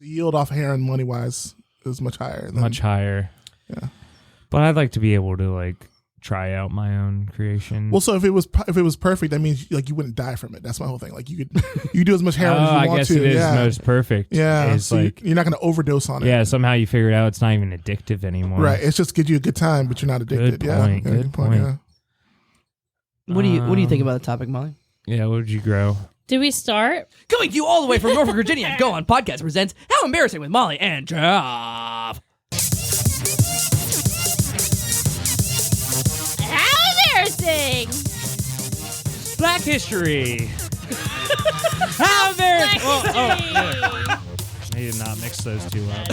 The yield off heroin money wise is much higher. Much higher. Yeah. But I'd like to be able to like try out my own creation. Well, so if it was perfect, that means like you wouldn't die from it. That's my whole thing. Like you do as much heroin as you want to. I guess it is most perfect. Yeah, it's so like you're not going to overdose on it. Yeah, somehow you figure out it's not even addictive anymore. Right, it's just gives you a good time, but you're not addicted. Good point. Yeah, Good point. Yeah. What do you think about the topic, Molly? Yeah, what would you grow? Did we start? Coming to you all the way from Norfolk, Virginia, Go On Podcast presents How Embarrassing with Molly and Jeff. Black history. How embarrassing! Maybe not mix those two up.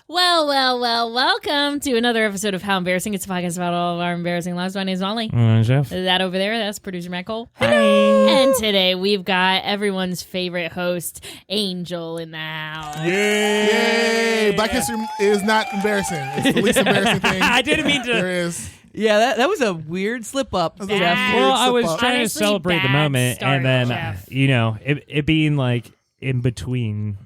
Well, welcome to another episode of How Embarrassing. It's a podcast about all of our embarrassing lives. My name is Molly. Jeff. That over there, that's producer Matt Cole. Hello. And today we've got everyone's favorite host, Angel, in the house. Yay! Black history is not embarrassing. It's the least embarrassing thing I didn't mean to. there is. Yeah, that was a weird slip up, Jeff. Well, I was trying Honestly, to celebrate the bad moment, start, and then Jeff. it being like in between.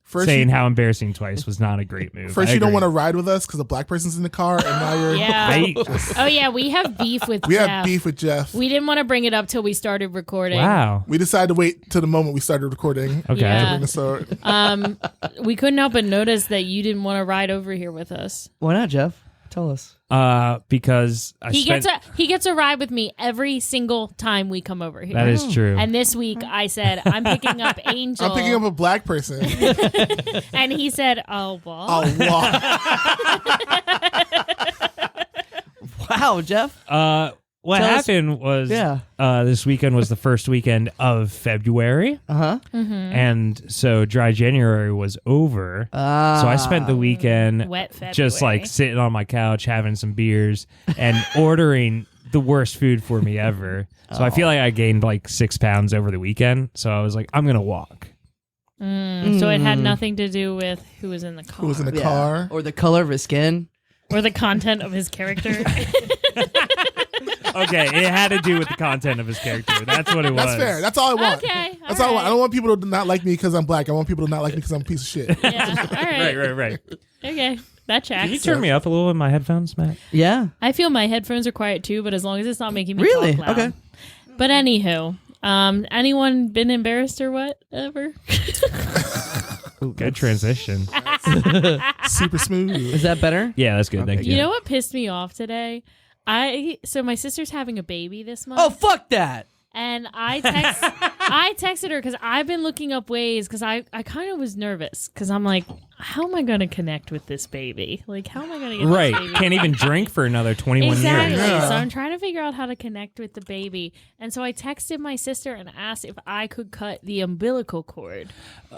First, saying how embarrassing twice was not a great move. First, you don't want to ride with us because a black person's in the car, and now you're. Yeah. Oh yeah, we have beef with We Jeff. have beef with Jeff. We didn't want to bring it up till we started recording. Wow. We decided to wait till the moment we started recording. Okay. Yeah. To bring this out. We couldn't help but notice that you didn't want to ride over here with us. Why not, Jeff? Tell us. Because He gets a ride with me every single time we come over here. That is true. And this week I said I'm picking up Angel. I'm picking up a black person. And he said, "Oh, well." Oh, wow. Wow, Jeff. What Tell us- happened was Yeah. This weekend was the first weekend of February. Uh-huh. And so dry January was over. So I spent the weekend Wet February. just like sitting on my couch having some beers and ordering the worst food for me ever. So I feel like I gained like 6 pounds over the weekend. So I was like, I'm going to walk. So it had nothing to do with who was in the car. Who was in the Yeah. car? Or the color of his skin. Or the content of his character. Okay, it had to do with the content of his character. That's what it was. That's fair. That's all I want. Okay. That's all I want. I don't want people to not like me because I'm black. I want people to not like me because I'm a piece of shit. Yeah. All right. Right. Okay. That checks. Can you turn me up a little in my headphones, Matt? Yeah. I feel my headphones are quiet too, but as long as it's not making me Really? talk loud. Okay. But anywho, anyone been embarrassed or whatever? Ooh, good transition. Super smooth. Is that better? Yeah, that's good. Thank you. You know what pissed me off today? So my sister's having a baby this month. Oh, fuck that. And I texted her because I've been looking up ways because I kind of was nervous because I'm like, how am I going to connect with this baby? Like, how am I going to get Right. this baby? Can't even drink for another 21 Exactly. years. Yeah. So I'm trying to figure out how to connect with the baby. And so I texted my sister and asked if I could cut the umbilical cord.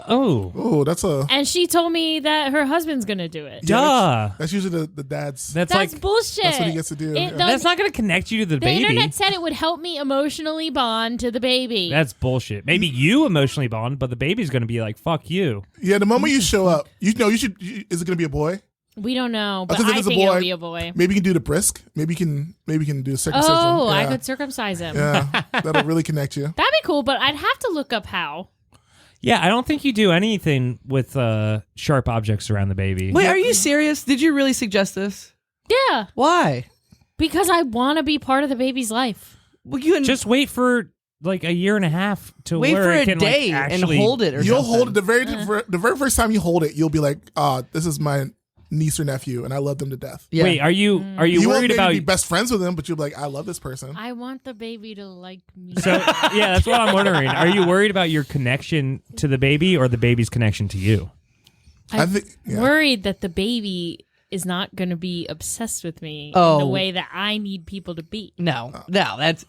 Oh, Oh, that's a. And she told me that her husband's going to do it. duh. That's usually the dad's. That's That's like, bullshit. That's what he gets to do. Yeah. that's not going to connect you to the The baby. internet said it would help me emotionally bond to the baby. That's bullshit. Maybe you emotionally bond, but the baby's going to be like, fuck you. Yeah, the moment you show up, you should. Is it going to be a boy? We don't know, but Because if I it's a think it'll boy, be a boy. Maybe you can do the brisk. Maybe you can do a circumcision. Oh, yeah. I could circumcise him. Yeah, that'll really connect you. That'd be cool, but I'd have to look up how. Yeah, I don't think you do anything with sharp objects around the baby. Wait, are you serious? Did you really suggest this? Yeah, Why? because I want to be part of the baby's life. Well, you can Just wait for like a year and a half to wait where for it a can day like, and actually hold it or You'll something. hold it the very first time you hold it. You'll be like, this is my niece or nephew, and I love them to death. Yeah. Wait, are you You won't worried maybe about? be best friends with them, but you'll be like, I love this person. I want the baby to like me. So yeah, that's what I'm wondering. Are you worried about your connection to the baby or the baby's connection to you? I think. Yeah. Worried that the baby is not going to be obsessed with me in Oh. the way that I need people to be. No, that's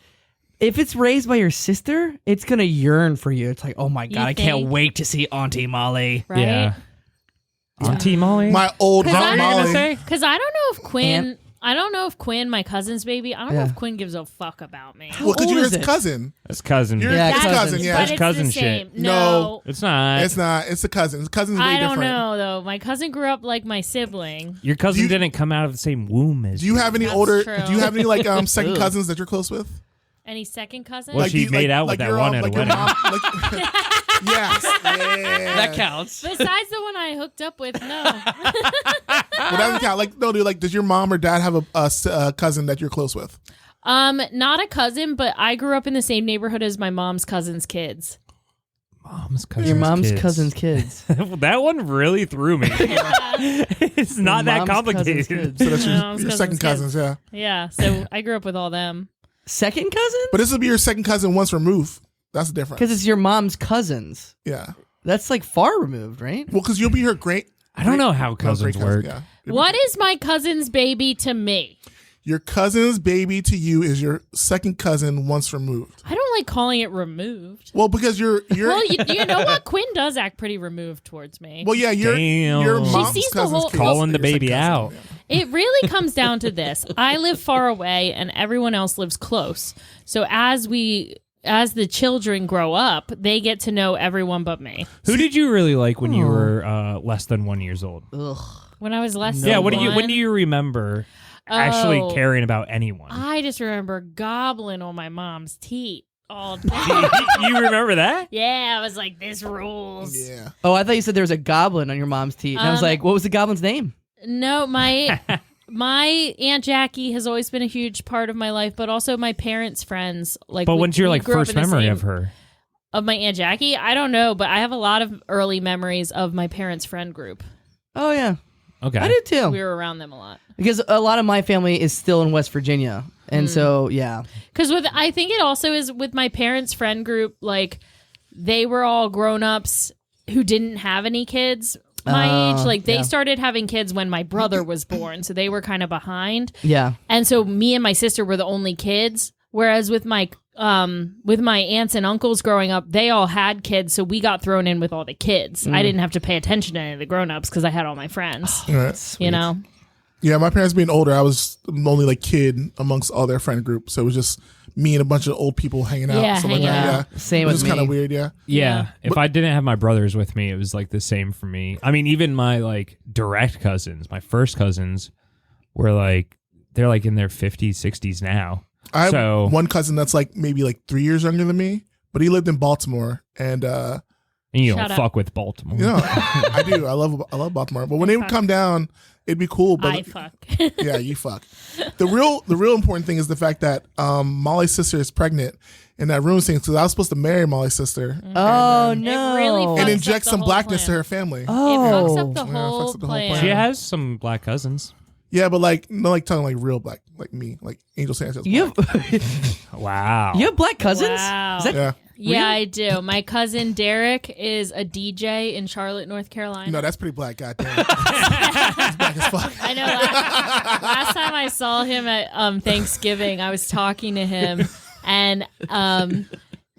if it's raised by your sister, it's gonna yearn for you. It's like, oh my god, You I can't think? wait to see Auntie Molly. Right? Yeah. Auntie Molly. My old Because Aunt I, Molly. Because I don't know if Quinn. I don't know if Quinn, my cousin's baby. I don't know Yeah. if Quinn gives a fuck about me. How Well, because old you're is his it? cousin. That's cousin. You're Yeah, his cousins. cousin. Yeah. But it's cousin the shit. same. No. It's not. It's not. It's the cousin. The cousin's way I don't different. know though. My cousin grew up like my sibling. Your cousin You- didn't come out of the same womb as Do you have any That's older? true. Do you have any like second Ugh. cousins that you're close with? Any second cousin? Well, she made out with that you're one at a like your wedding. mom, yes, yeah. That counts. Besides the one I hooked up with, no. Well, that doesn't count. Like, no, dude. Like, does your mom or dad have a cousin that you're close with? Not a cousin, but I grew up in the same neighborhood as my mom's cousin's kids. Your mom's cousin's kids. That one really threw me. It's not that complicated. So that's My mom's your second cousin's cousins, yeah. Yeah, so I grew up with all them. Second cousin? But this will be your second cousin once removed. That's the difference. Because it's your mom's cousins. Yeah. That's like far removed, right? Well, because you'll be her great. I don't know how great cousins work. Yeah. What is my cousin's baby to me? Your cousin's baby to you is your second cousin once removed. I don't like calling it removed. Well, because you're Well, you know what? Quinn does act pretty removed towards me. well, yeah, your Damn. mom's She sees the cousin's whole- kid Calling is the your baby second cousin, out. yeah. It really comes down to this. I live far away and everyone else lives close. So as the children grow up, they get to know everyone but me. Who did you really like when you were less than 1 year old? Ugh. When I was less than Yeah, one, when do you remember actually Oh. caring about anyone? I just remember gobbling on my mom's teeth all day. You remember that? Yeah, I was like, this rules. Yeah. Oh, I thought you said there was a goblin on your mom's teeth. And I was like, what was the goblin's name? No, my Aunt Jackie has always been a huge part of my life, but also my parents' friends. Like, But we- when's your we like grew up first in the memory same- of her? Of my Aunt Jackie? I don't know, but I have a lot of early memories of my parents' friend group. Oh, yeah. Okay. I did too. We were around them a lot. Because a lot of my family is still in West Virginia. And so, yeah. Because I think it also is with my parents' friend group, like they were all grown-ups who didn't have any kids my age. Like they started having kids when my brother was born, so they were kind of behind. Yeah. And so me and my sister were the only kids. Whereas with my aunts and uncles growing up, they all had kids, so we got thrown in with all the kids. I didn't have to pay attention to any of the grown-ups because I had all my friends. All right. You know? Yeah, my parents being older, I was the only like kid amongst all their friend groups. So it was just me and a bunch of old people hanging out. Yeah, stuff hanging like that. out. Yeah. Same It was with just kind me. of weird, yeah. Yeah. If I didn't have my brothers with me, it was like the same for me. I mean, even my like direct cousins, my first cousins were like, they're like in their 50s, 60s now. I have So- one cousin that's like maybe like 3 years younger than me, but he lived in Baltimore, and And you Shout don't out. fuck with Baltimore. you know, I do. I love Baltimore. But when they would come down, it'd be cool. But I fuck. yeah, you fuck. The real important thing is the fact that Molly's sister is pregnant, and that ruins things because I was supposed to marry Molly's sister Oh, no. really and fucks up inject the some whole blackness plan. to her family. It fucks up the Yeah, it whole fucks up the whole plan. plan. She has some black cousins. Yeah, but like no, like talking like real black, like me, like Angel Sanchez. You black. have, Wow. you have black cousins? Wow. Is that, Yeah, Yeah, I do. My cousin Derek is a DJ in Charlotte, North Carolina. no, that's pretty black. Goddamn, he's black as fuck. I know. Last time I saw him at Thanksgiving, I was talking to him, and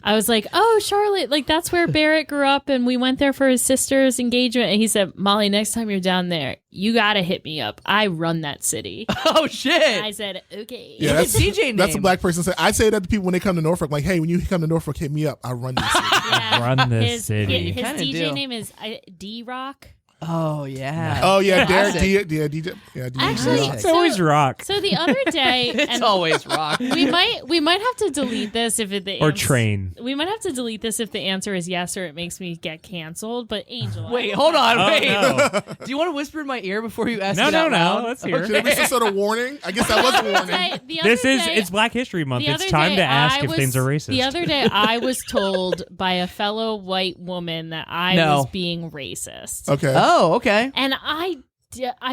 I was like, "Oh, Charlotte, like that's where Barrett grew up, and we went there for his sister's engagement." And he said, "Molly, next time you're down there, you gotta hit me up. I run that city." Oh, shit. I said, "Okay." Yeah, that's DJ name. That's a black person. I say that to people when they come to Norfolk. Like, hey, when you come to Norfolk, hit me up. I run this city. Yeah. Run this His, city. You his kinda DJ do. name is D-Rock. Oh, yeah. Oh yeah, Derek, Classic. DJ. Yeah, DJ. Actually, It's always rock. So the other day, It's and always rock. we might have to delete this if the Or ans- train. We might have to delete this if the answer is yes or it makes me get canceled. But Angel, Wait, hold on. Oh, Wait. no. Do you want to whisper in my ear before you ask No, it no, out no. loud? Let's hear it. Should there be some sort of warning? I guess that was a warning. It's Black History Month. It's time to ask if things are racist. The other day, I was told by a fellow white woman that I No. was being racist, Okay. Oh, okay. and I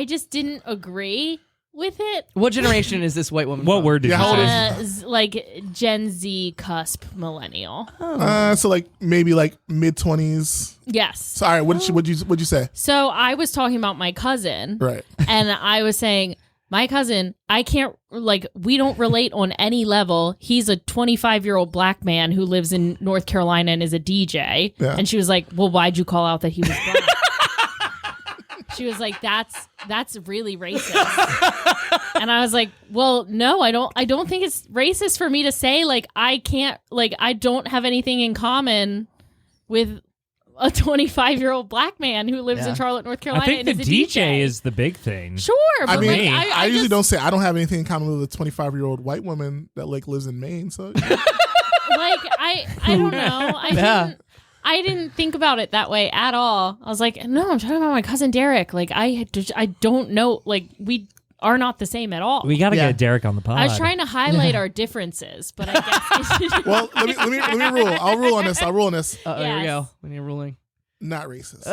just didn't agree with it. What generation is this white woman What from? word did Yeah, you how old say? is Like Gen Z cusp millennial. So like maybe like mid-20s. Yes. So all right, what'd you say? So I was talking about my cousin, Right. and I was saying, my cousin, I can't, like, we don't relate on any level. He's a 25-year-old black man who lives in North Carolina and is a DJ. Yeah. And she was like, well, why'd you call out that he was black? She was like, that's really racist. And I was like, well, no, I don't think it's racist for me to say, like, I can't, like, I don't have anything in common with a 25-year-old black man who lives in Charlotte, North Carolina. I think and the is a DJ is the big thing. Sure, but I mean, like, I usually just, don't say I don't have anything in common with a 25-year-old white woman that like lives in Maine. So like I don't know. I didn't think about it that way at all. I was like, no, I'm talking about my cousin Derek. Like I don't know. Like we are not the same at all. We got to get Derek on the pod. I was trying to highlight our differences, but I guess. well, let me rule. I'll rule on this. Here we go. We need a ruling. Not racist. Wow.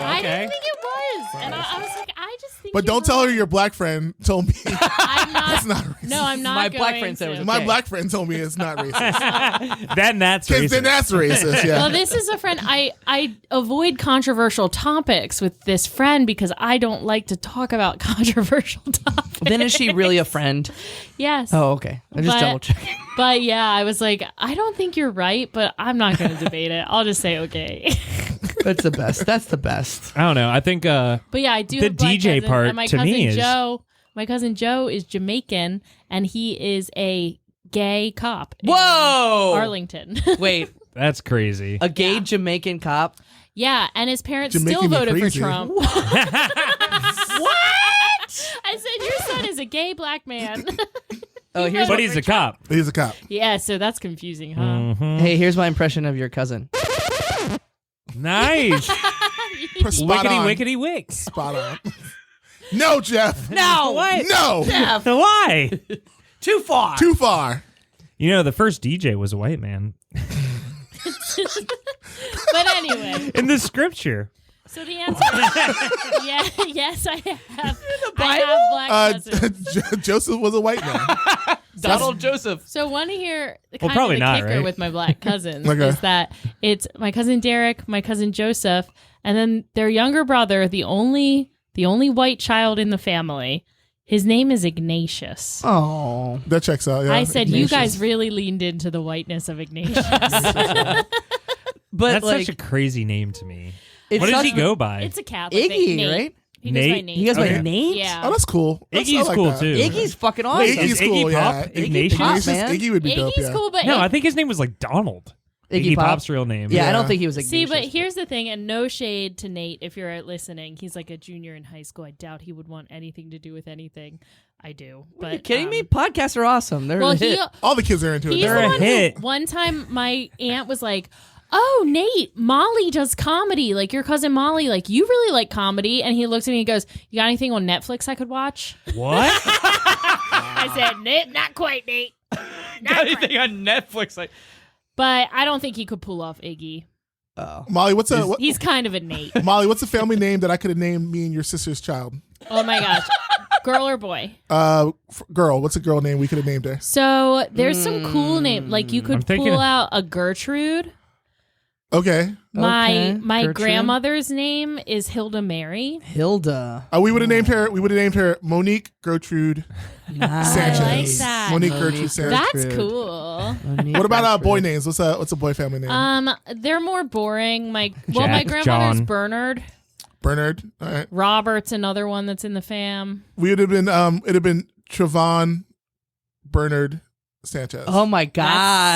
I Okay. didn't think it was, and I was like, I just think. But don't tell her your black friend told me. I'm not. That's not racist. No, I'm not. My black going friend said it was to. My okay. black friend told me it's not racist. Then that's Then racist. that's racist. Yeah. Well, this is a friend. I avoid controversial topics with this friend because I don't like to talk about controversial topics. Then is she really a friend? Yes. Oh, okay. I just But- double checking. But yeah, I was like, I don't think you're right, but I'm not going to debate it. I'll just say okay. That's the best. That's the best. I don't know. I think But yeah, I do. The have black DJ cousins, part and my to cousin me is- Joe. My cousin Joe is Jamaican, and he is a gay cop. in Whoa! Arlington. Wait, that's crazy. a gay Jamaican cop? Yeah, and his parents Jamaican still me voted for crazy. Trump. What? I said, your son is a gay black man. Oh, here's But he's a cop. He's a cop. Yeah, so that's confusing, huh? Mhm. Hey, here's my impression of your cousin. Nice. Spot Wickety on. wickety wicks. Spot on. No, Jeff. No, what? No. Why? Too far. Too far. You know, the first DJ was a white man But anyway, in the scripture. so the answer is yes, I have. I have black cousins. Joseph was a white man. Donald Joseph. So want to hear Well, kind probably of the not, kicker right? with my black cousins Okay. is that it's my cousin Derek, my cousin Joseph, and then their younger brother, the only white child in the family. His name is Ignatius. Oh. That checks out. Yeah. I said you Ignatius. guys really leaned into the whiteness of Ignatius. But That's like, such a crazy name to me. it's What does such he go by? It's a Catholic Iggy, name. right? He goes by Nate? Nate. He goes by Okay. Nate? Yeah. Oh, that's cool. I Iggy's like cool that. too. Iggy's fucking awesome. Wait, Iggy's Iggy cool. Yeah. Pop? Ignatius? Pop, man. Iggy would be dope. Iggy's Yeah. cool, but No, I think his name was like Donald. Iggy Pop? Pop's real name. Yeah, I Yeah. don't think he was Ignatius. see, but here's the thing, and no shade to Nate if you're listening. He's like a junior in high school. I doubt he would want anything to do with anything. I do. But Are you kidding me? Podcasts are awesome. They're Well, a hit. All the kids are into it. he's They're the a one hit. who one time my aunt was like, "Oh, Nate, Molly does comedy. Like your cousin Molly. Like you really like comedy." And he looks at me and goes, "You got anything on Netflix I could watch?" What? I said, "Nate, not quite, Nate." Got anything on Netflix? Like, But I don't think he could pull off Iggy. oh. Molly, what's He's kind of a Nate. Molly, what's a family name that I could have named me and your sister's child? Oh my gosh, girl or boy? Girl. What's a girl name we could have named her? So there's some cool name. Like you I'm could thinking pull of- out a Gertrude. Okay. My Gertrude. grandmother's name is Hilda Mary. Hilda. We would have named her. We would have named her Monique Gertrude Nice. Sanchez. I like that. Monique Monique Gertrude Sanchez. That's Gertrude. cool. What about boy names? What's a boy family name? They're more boring. My Jack, grandmother's John. Bernard. Bernard. All right. Robert's another one that's in the fam. We would have been. It'd have been Trevon Bernard Sanchez. Oh my God.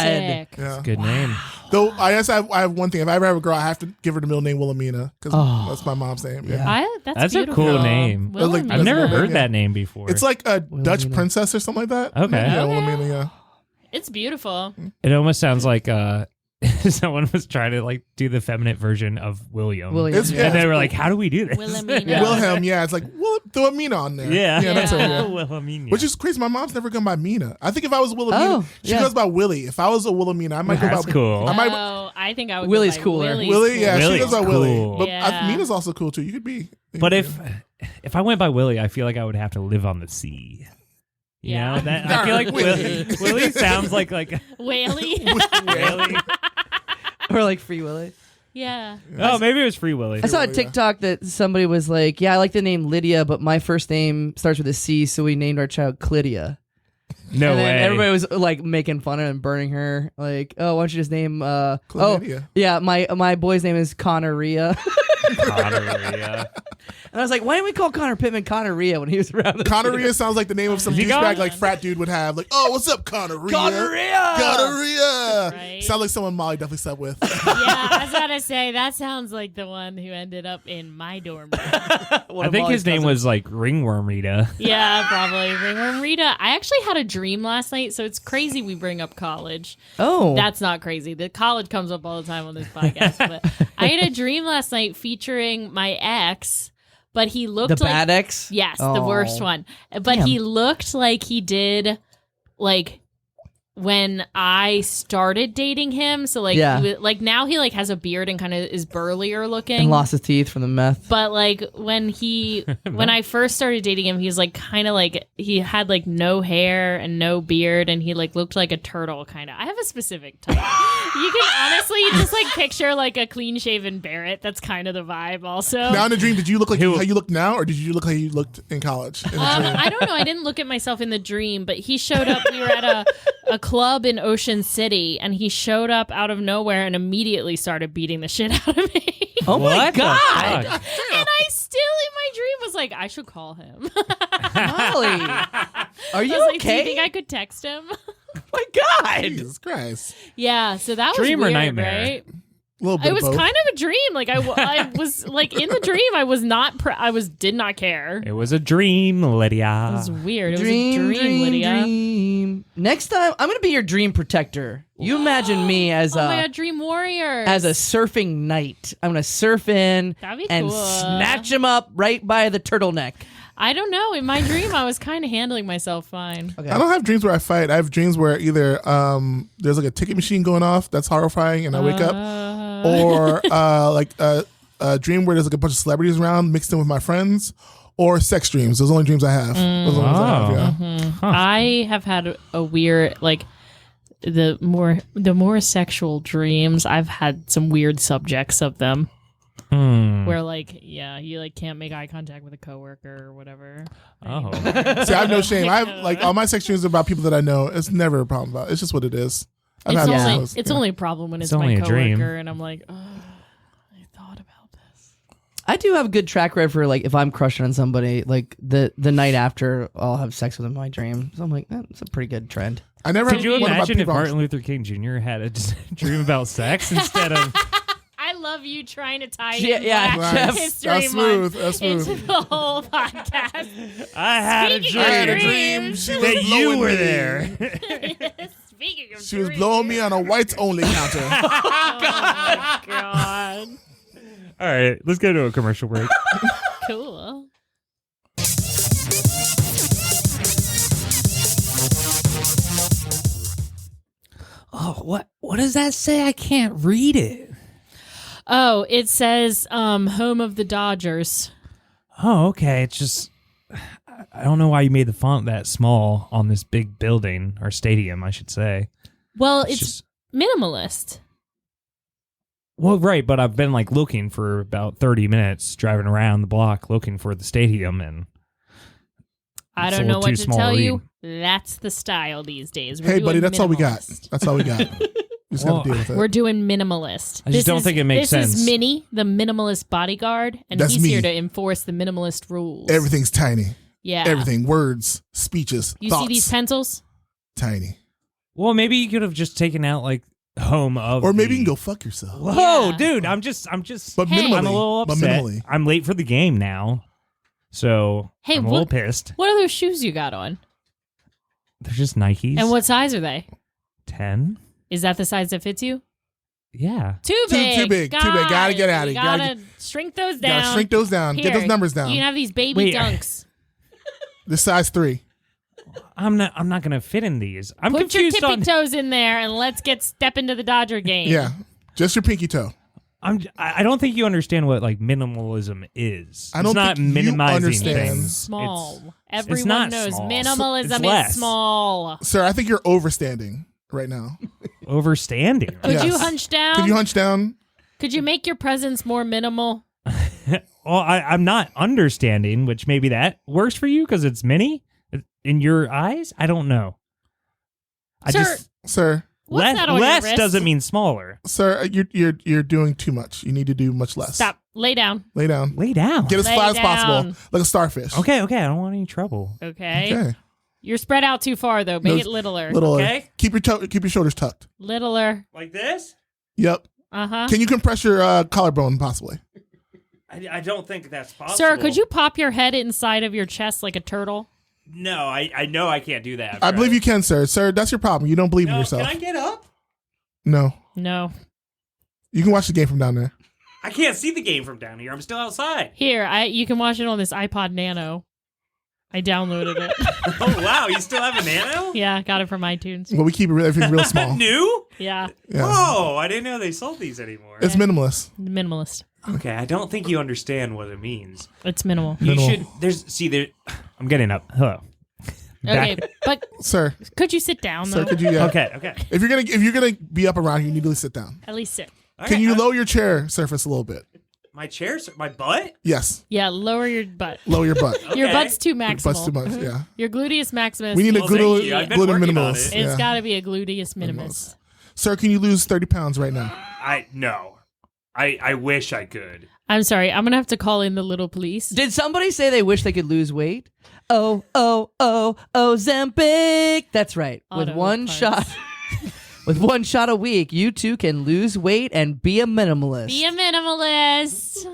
That's sick. Yeah. Good name. Though I guess I have one thing. If I ever have a girl, I have to give her the middle name Wilhelmina because Oh. that's my mom's name. Yeah. Yeah. That's a beautiful. cool name. Like, Wilhelmina. I've never That's heard yeah. that name before. It's like a Dutch Wilhelmina. princess or something like that. Okay. Yeah, Okay. Wilhelmina. Yeah. It's beautiful. It almost sounds like someone was trying to like do the feminine version of William. William. It's- yeah. And they were like, "How do we do this?" Wilhelmina. Yeah. Wilhelm. Yeah, it's like throw a Mina on there. Yeah. yeah, that's her. Yeah. Yeah. Wilhelmina. Which is crazy. My mom's never gone by Mina. I think if I was Wilhelmina, Oh, she yeah. goes by Willie. If I was a Wilhelmina, I might go That's by cool. I might. No, I think I would. Willie's go by cooler. Willie's Willie, yeah, Willie's she goes by cool. Willie. But Yeah. Mina's also cool too. You could be. But if I went by Willie, I feel like I would have to live on the sea. You Yeah. know, that I feel like Willie. Willie sounds like Whaley. Willie. Or like Free Willy. Yeah. Oh, maybe it was Free Willie. I saw a Yeah. TikTok that somebody was like, "Yeah, I like the name Lydia, but my first name starts with a C, so we named our child Clydia." No and then way. everybody was like making fun of her and burning her. Like, "Oh, why don't you just name?" Chlamydia. yeah, my boy's name is Conneria. Gonorrhea. And I was like, why didn't we call Connor Pittman Connorrhea when he was around? Gonorrhea sounds like the name of some Is he douchebag gone? like frat dude would have. Like, oh, what's up, Gonorrhea? Gonorrhea! Gonorrhea! Right. Sounds like someone Molly definitely slept with. Yeah, I was about to say that sounds like the one who ended up in my dorm room. I think his name was like Ringworm Rita. Yeah, probably Ringworm Rita. I actually had a dream last night, so it's crazy we bring up college. Oh. That's not crazy. The college comes up all the time on this podcast. But I had a dream last night featuring my ex, but he looked the like bad ex? yes, the Oh. worst one. But Damn. he looked like he did like when I started dating him. So like Yeah. like now he like has a beard and kind of is burlier looking. And lost his teeth from the meth. But like when I first started dating him, he was like kind of like he had like no hair and no beard, and he like looked like a turtle kind of. I have a specific type. You can honestly just like picture like a clean shaven Barrett. That's kind of the vibe. Also, Now in the dream, did you look like Who- how you look now, or did you look like you looked in college? In the dream? I don't know. I didn't look at myself in the dream, but he showed up. We were at a club in Ocean City, and he showed up out of nowhere and immediately started beating the shit out of me. Oh my What the God. fuck? And I still in my dream was like, I should call him. Molly. Are I you was like, do you okay? think I could text him? Oh my God. Jesus Christ. Yeah, so that Dream or was weird, nightmare? right? A little bit It of was both. kind of a dream. Like I was like in the dream. I was not. Did not care. It was a dream, Lydia. It was weird. It Dream, was a dream, Lydia. dream. Next time, I'm going to be your dream protector. You imagine me as Oh my god, Dream Warrior. as a surfing knight. I'm going to surf in That'd be and cool. snatch him up right by the turtleneck. I don't know. In my dream, I was kind of handling myself fine. Okay. I don't have dreams where I fight. I have dreams where either there's like a ticket machine going off that's horrifying and I wake up, or like a dream where there's like a bunch of celebrities around mixed in with my friends, or sex dreams. Those are the only dreams I have. Those are the ones I have, yeah. I have had a weird like the more sexual dreams. I've had some weird subjects of them. Where like you like can't make eye contact with a coworker or whatever. Oh. See, I have no shame. I have like all my sex dreams are about people that I know. It's never a problem about. It's just what it is. I've It's had only those, it's yeah. only a problem when it's only my a dream. coworker and I'm like, oh, I thought about this. I do have a good track record for like if I'm crushing on somebody, like the night after I'll have sex with them in my dream. So I'm like, that's a pretty good trend. I never. Could you one about imagine if people- Martin Luther King Jr. had a dream about sex instead of... I love you trying to tie Yeah, in yeah, Black Jeff. History That's smooth. Month That's smooth. into the whole podcast. I had a Speaking dream of I had a dream. dreams. She was that you blowing were me. there. Speaking of She was dreams. blowing me on a whites only counter. Oh, God. All right, let's go to a commercial break. Cool. Oh, what does that say? I can't read it. Oh, it says home of the Dodgers. Oh, okay. It's just... I don't know why you made the font that small on this big building, or stadium, I should say. Well, it's just... minimalist. Well, right, but I've been like looking for about 30 minutes, driving around the block looking for the stadium, and I it's a don't know little what too to small tell to you. That's the style these days. We're Hey, buddy, doing that's all we got. minimalist. That's all we got. You just Well, have to deal with it. We're doing minimalist. I just don't think it makes This sense. is Minnie, the minimalist bodyguard, and That's he's me. here to enforce the minimalist rules. Everything's tiny. Yeah. Everything. Words, speeches, You thoughts. see these pencils? Tiny. Well, maybe you could have just taken out like home of Or maybe the... you can go fuck yourself. Whoa, Yeah. dude, I'm just But Hey. minimally. I'm a little But upset. minimally. I'm late for the game now. So Hey, I'm a little pissed. What are those shoes you got on? They're just Nikes. And what size are they? 10? Is that the size that fits you? Yeah. Too big. too big. Gotta get out of You here. Gotta shrink those down. Gotta shrink those down. Get Here, those numbers down. You can have these baby Wait, dunks. This size 3. I'm not gonna fit in these. I'm Put your confused tippy on toes in there and let's step into the Dodger game. Yeah. Just your pinky toe. I don't think you understand what like minimalism is. I don't it's not think you minimizing understand. things. Small. It's Everyone not knows small. minimalism It's less. is small. Sir, I think you're overstanding right now. Overstanding. Could you Yes. hunch down? Could you hunch down? Could you make your presence more minimal? Well, I'm not understanding, which maybe that works for you because it's mini in your eyes. I don't know. Sir, Sir, what's that on your less wrist? doesn't mean smaller. sir, you're doing too much. You need to do much less. Stop. Lay down. Lay down. Lay down. Get as Lay flat as down. possible, like a starfish. Okay. I don't want any trouble. Okay. Okay. You're spread out too far though. Make No, it littler. Littler. Okay. Keep your shoulders tucked. Littler. Like this? Yep. Uh-huh. Can you compress your collarbone possibly? I don't think that's possible. Sir, could you pop your head inside of your chest like a turtle? No, I know I can't do that. I believe you can, sir. Sir, that's your problem. You don't believe in yourself. Can I get up? No. No. You can watch the game from down there. I can't see the game from down here. I'm still outside. Here, you can watch it on this iPod Nano. I downloaded it. Oh, wow. You still have a Nano? Yeah, got it from iTunes. Well, we keep everything real small. New? Yeah, Yeah. Oh, I didn't know they sold these anymore. It's minimalist. minimalist. Okay, I don't think you understand what it means. It's minimal. You Minimal. should, I'm getting up. Hello. Okay, but Sir, could you sit down though? sir, could you? Okay. If you're gonna be up around here, you need to sit down. At least sit. Can you lower your chair surface a little bit? My chair? My butt? Yes. Yeah, lower your butt. Lower your butt. Your Okay. butt's too Your maximal. butt's too much. Yeah. Your gluteus maximus. We need a Well, thank gluteus you. I've been working on minimalist. it. It's Yeah. got to be a gluteus minimus. Sir, can you lose 30 pounds right now? No. I wish I could. I'm sorry. I'm gonna have to call in the little police. Did somebody say they wish they could lose weight? Oh, Ozempic. That's right. With Auto one parts. shot, with one shot a week, you too can lose weight and be a minimalist. Be a minimalist.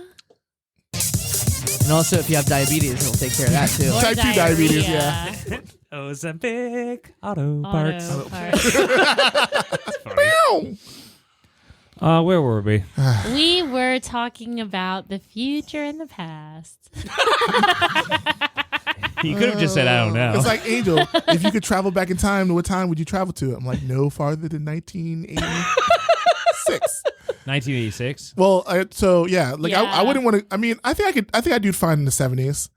And also, if you have diabetes, it'll take care of that too. Or Type 2 diabetes, diarrhea. Ozempic. Auto parts. Auto parts. Where were we? We were talking about the future and the past. You could have just said, I don't know. It's like, Angel, if you could travel back in time, what time would you travel to? I'm like, no farther than 1986. 1986. Well, so yeah, like Yeah. I wouldn't want to. I mean, I think I'd do fine in the 70s.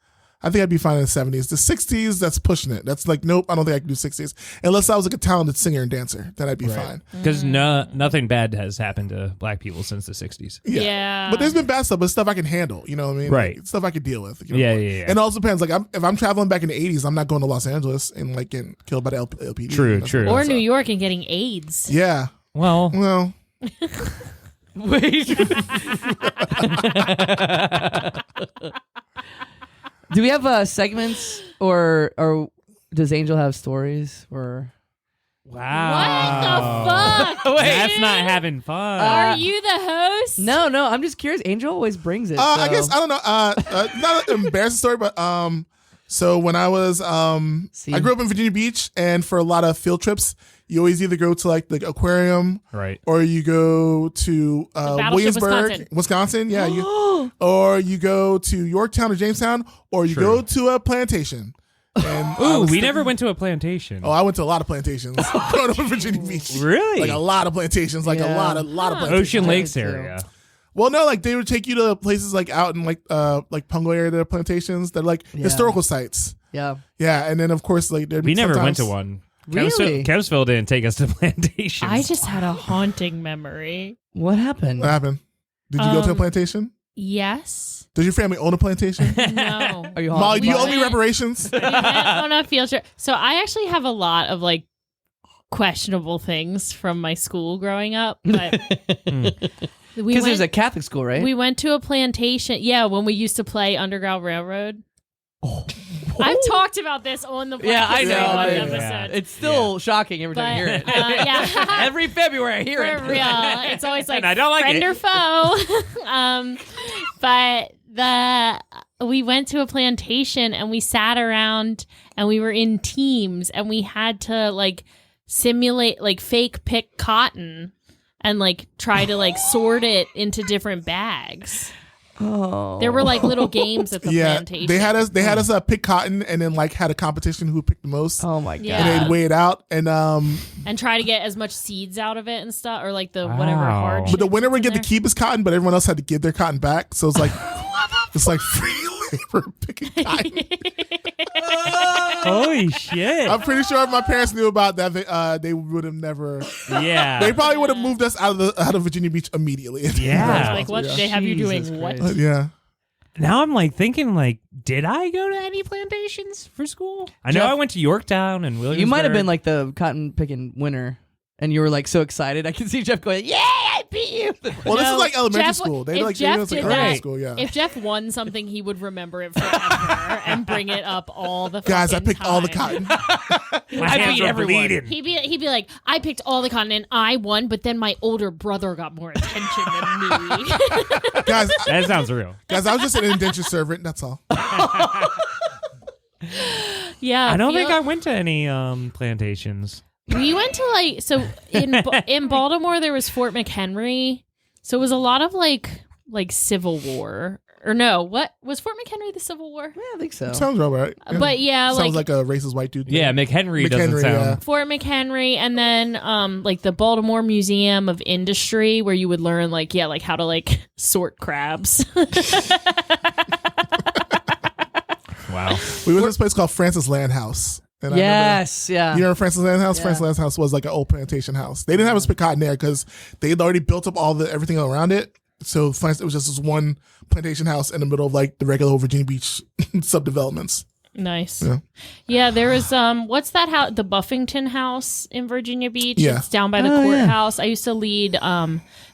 I think I'd be fine in the 70s. The 60s, that's pushing it. That's like, nope, I don't think I can do 60s unless I was like a talented singer and dancer. Then I'd be fine. Because nothing bad has happened to black people since the 60s. Yeah. But there's been bad stuff, but stuff I can handle. You know what I mean? Right. Like, stuff I could deal with. You know? Yeah. And it also depends. Like, if I'm traveling back in the 80s, I'm not going to Los Angeles and like getting killed by the LPD. True. Or So- New York and getting AIDS. Yeah. Well, Well, Wait. Do we have segments or does Angel have stories or? wow. What the fuck? That's dude? not having fun. Are you the host? No, I'm just curious. Angel always brings it. I so- guess, I don't know. Not an embarrassing story, but so when I was See? I grew up in Virginia Beach, and for a lot of field trips, you always either go to like the aquarium, Right. or you go to Battleship, Williamsburg, Wisconsin. Yeah, or you go to Yorktown or Jamestown, or you True. go to a plantation. And I Ooh, was we never went to a plantation. Oh, I went to a lot of plantations growing up in Virginia Beach. Really? Like a lot of plantations, like Yeah. a lot of plantations. Ocean Lakes too. area. Well, no, like they would take you to places like out in like Pungo area, there are plantations that are like Yeah. historical sites. Yeah. Yeah, and then of course like there'd be We never went to sometimes- one. Really? Kempsville didn't take us to plantations. I just had a haunting memory. What happened? What happened? Did you go to a Um, plantation? Yes. Does your family own a plantation? No. Are you Molly, do you owe What? me reparations? We went on a field trip. So I actually have a lot of like questionable things from my school growing up. But Because there's a Catholic school, right? we went to a plantation. Yeah, when we used to play Underground Railroad. I've talked about this on the Yeah, I podcast know. one Yeah. episode. It's still shocking every time I hear it. yeah. Every February, I hear For it. real. It's always like And I don't like friend it. or foe. But we went to a plantation and we sat around and we were in teams and we had to like simulate like fake pick cotton and like try to like sort it into different bags. Oh. There were like little games at the Yeah, plantation. they had us pick cotton and then like had a competition who picked the most. Oh my god. Yeah. And they'd weigh it out, and and try to get as much seeds out of it and stuff, or like the whatever Wow. hard. but the shit winner would that's get in to keep his cotton, but everyone else had to give their cotton back. So it's like it's like free labor picking cotton. Holy shit. I'm pretty sure if my parents knew about that, they would have never. Yeah. They probably would have moved us out of Virginia Beach immediately. Yeah. Like what Yeah. they have you doing? Jesus What? Christ. Yeah. Now I'm like thinking, like, did I go to any plantations for school? I know Jeff, I went to Yorktown and Williamsburg. You might have been like the cotton picking winner, and you were like so excited. I can see Jeff going, "Yeah, I can't beat you. Well, this No, is like elementary Jeff- school. They if like Jeff it's like did elementary that- school. Yeah. If Jeff won something, he would remember it forever and bring it up all the Guys, I fucking picked all the time. cotton. My hands beat are everyone. bleeding. He'd be like, I picked all the cotton and I won, but then my older brother got more attention than me. Guys, That sounds real. I was just an indentured servant. That's all. Yeah, I don't think I went to any plantations. We went to like in Baltimore there was Fort McHenry, so it was a lot of like Civil War or no, what was Fort McHenry the Civil War? Yeah, I think so. Sounds all right. Yeah. But yeah, Sounds like a racist white dude. Yeah, McHenry doesn't sound. yeah. Fort McHenry, and then like the Baltimore Museum of Industry, where you would learn like how to like sort crabs. Wow. We went to this place called Francis Land House. And Yes, I yeah. remember, you remember Francis Land House? Yeah. Francis Land House was like an old plantation house. They didn't have a spit cotton there because they had already built up everything around it. So it was just this one plantation house in the middle of like the regular old Virginia Beach subdevelopments. Nice. Yeah. Yeah, there was what's that house? The Buffington House in Virginia Beach. Yeah. It's down by the Oh, yeah. courthouse. I used to lead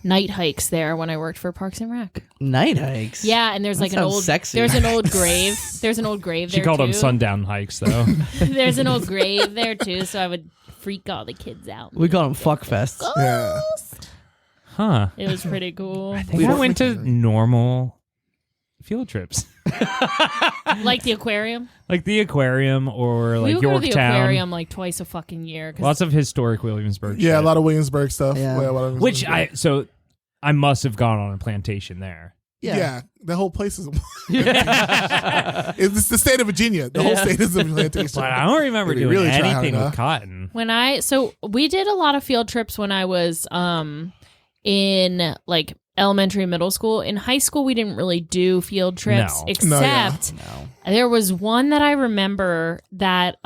night hikes there when I worked for Parks and Rec. Night hikes. Yeah, and there's That like an sounds old sexy. there's an old grave. There's an old grave She there called too. them sundown hikes, though. There's an old grave there too, so I would freak all the kids out. We call them fuck fests. Yeah. Huh. It was pretty cool. I think I went to normal field trips. Like the aquarium. Like the aquarium or We like would go to the Yorktown. aquarium like twice a fucking year. 'Cause Lots of historic Williamsburg Yeah, shit. a lot of Williamsburg stuff. Yeah. Yeah, a lot of Which Williamsburg. I must have gone on a plantation there. Yeah. The whole place is. It's the state of Virginia. The whole state is a plantation. But I don't remember They doing really try anything hard, with cotton. so we did a lot of field trips when I was in like elementary and middle school. In high school we didn't really do field trips No. except No. there was one that I remember that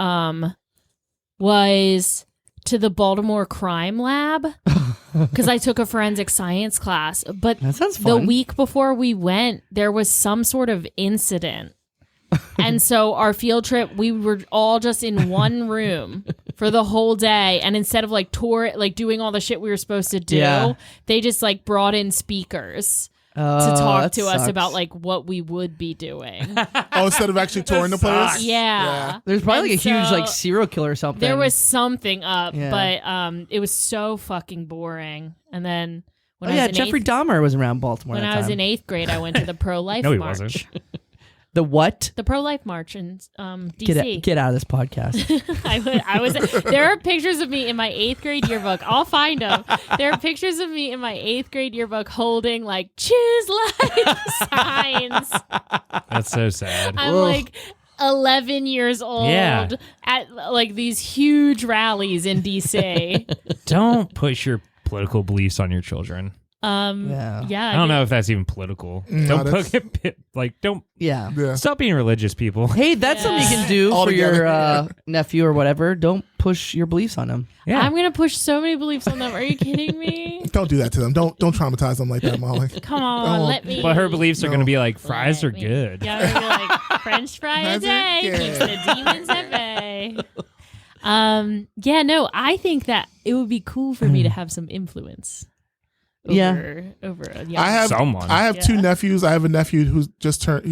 was to the Baltimore Crime Lab because I took a forensic science class. But That sounds the fun. week before we went, there was some sort of incident. And so our field trip, we were all just in one room for the whole day. And instead of like doing all the shit we were supposed to do, Yeah. they just like brought in speakers to Oh, talk that to us sucks. about like what we would be doing. Oh, instead of actually touring the place? Yeah. There's probably And like a huge so like serial killer or something. There was something up, Yeah. but it was so fucking boring. And then when Oh I yeah, was in Jeffrey eighth, Dahmer was around Baltimore. when that I was time. in 8th grade, I went to the pro-life No, he march. wasn't. The what? The pro-life march in DC. Get out of this podcast. I was. There are pictures of me in my 8th grade yearbook. I'll find them. There are pictures of me in my 8th grade yearbook holding like "Choose Life" signs. That's so sad. I'm Ugh. like 11 years old Yeah. at like these huge rallies in DC. Don't push your political beliefs on your children. Yeah. I don't know if that's even political. No, Don't Yeah. Yeah. stop being religious, people. Hey, that's something you can do All for together. your nephew or whatever. Don't push your beliefs on him. Yeah. I'm gonna push so many beliefs on them. Are you kidding me? Don't do that to them. Don't traumatize them like that, Molly. Come on, Oh. let me. But her beliefs are going to be like fries are Let me- good. Yeah, we're gonna be like French fry a Fries are day good. keeps the demons at bay. Yeah, no, I think that it would be cool for me to have some influence. Over a young I have Someone. I have two Yeah. nephews. I have a nephew who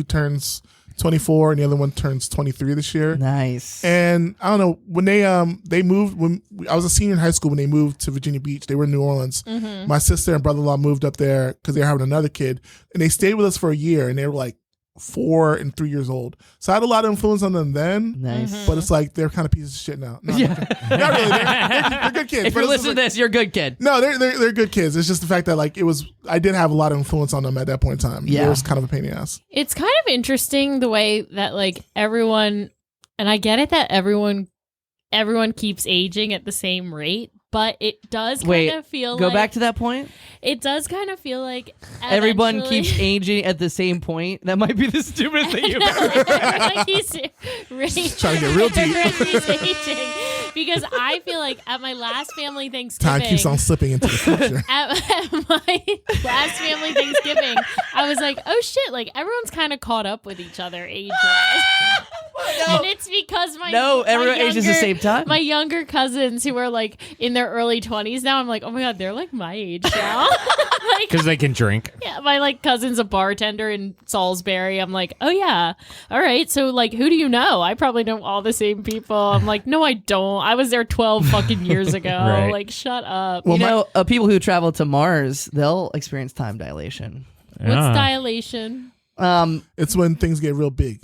turns 24 and the other one turns 23 this year. Nice. And I don't know, when they moved, when I was a senior in high school when they moved to Virginia Beach, they were in New Orleans. Mm-hmm. My sister and brother-in-law moved up there because they were having another kid, and they stayed with us for a year, and they were like 4 and 3 years old. So I had a lot of influence on them then. Nice. Mm-hmm. But it's like they're kind of pieces of shit now. No, Yeah. not really. They're good kids. If but you're it's just listening to this, you're a good kid. no, they're good kids. It's just the fact that like I did have a lot of influence on them at that point in time. Yeah. It was kind of a pain in the ass. It's kind of interesting the way that like everyone, and I get it that everyone keeps aging at the same rate, but it does kind of feel Go like, back to that point. it does kind of feel like Everyone eventually- keeps aging at the same point. That might be the stupidest thing you've ever. Everyone keeps raging. Trying to get real deep. Everyone keeps aging. because I feel like at my last family Time Thanksgiving, keeps on slipping into the future. at my last family Thanksgiving, I was like, oh shit, like everyone's kind of caught up with each other age-wise. And it's because everyone ages the same time. My younger cousins who are like in their early 20s now, I'm like, oh my god, they're like my age now. Because they can drink. Yeah, my like cousin's a bartender in Salisbury. I'm like, oh yeah, all right. So like, who do you know? I probably know all the same people. I'm like, no, I don't. I was there 12 fucking years ago. Right. Like, shut up. Well, People who travel to Mars, they'll experience time dilation. What's dilation? It's when things get real big.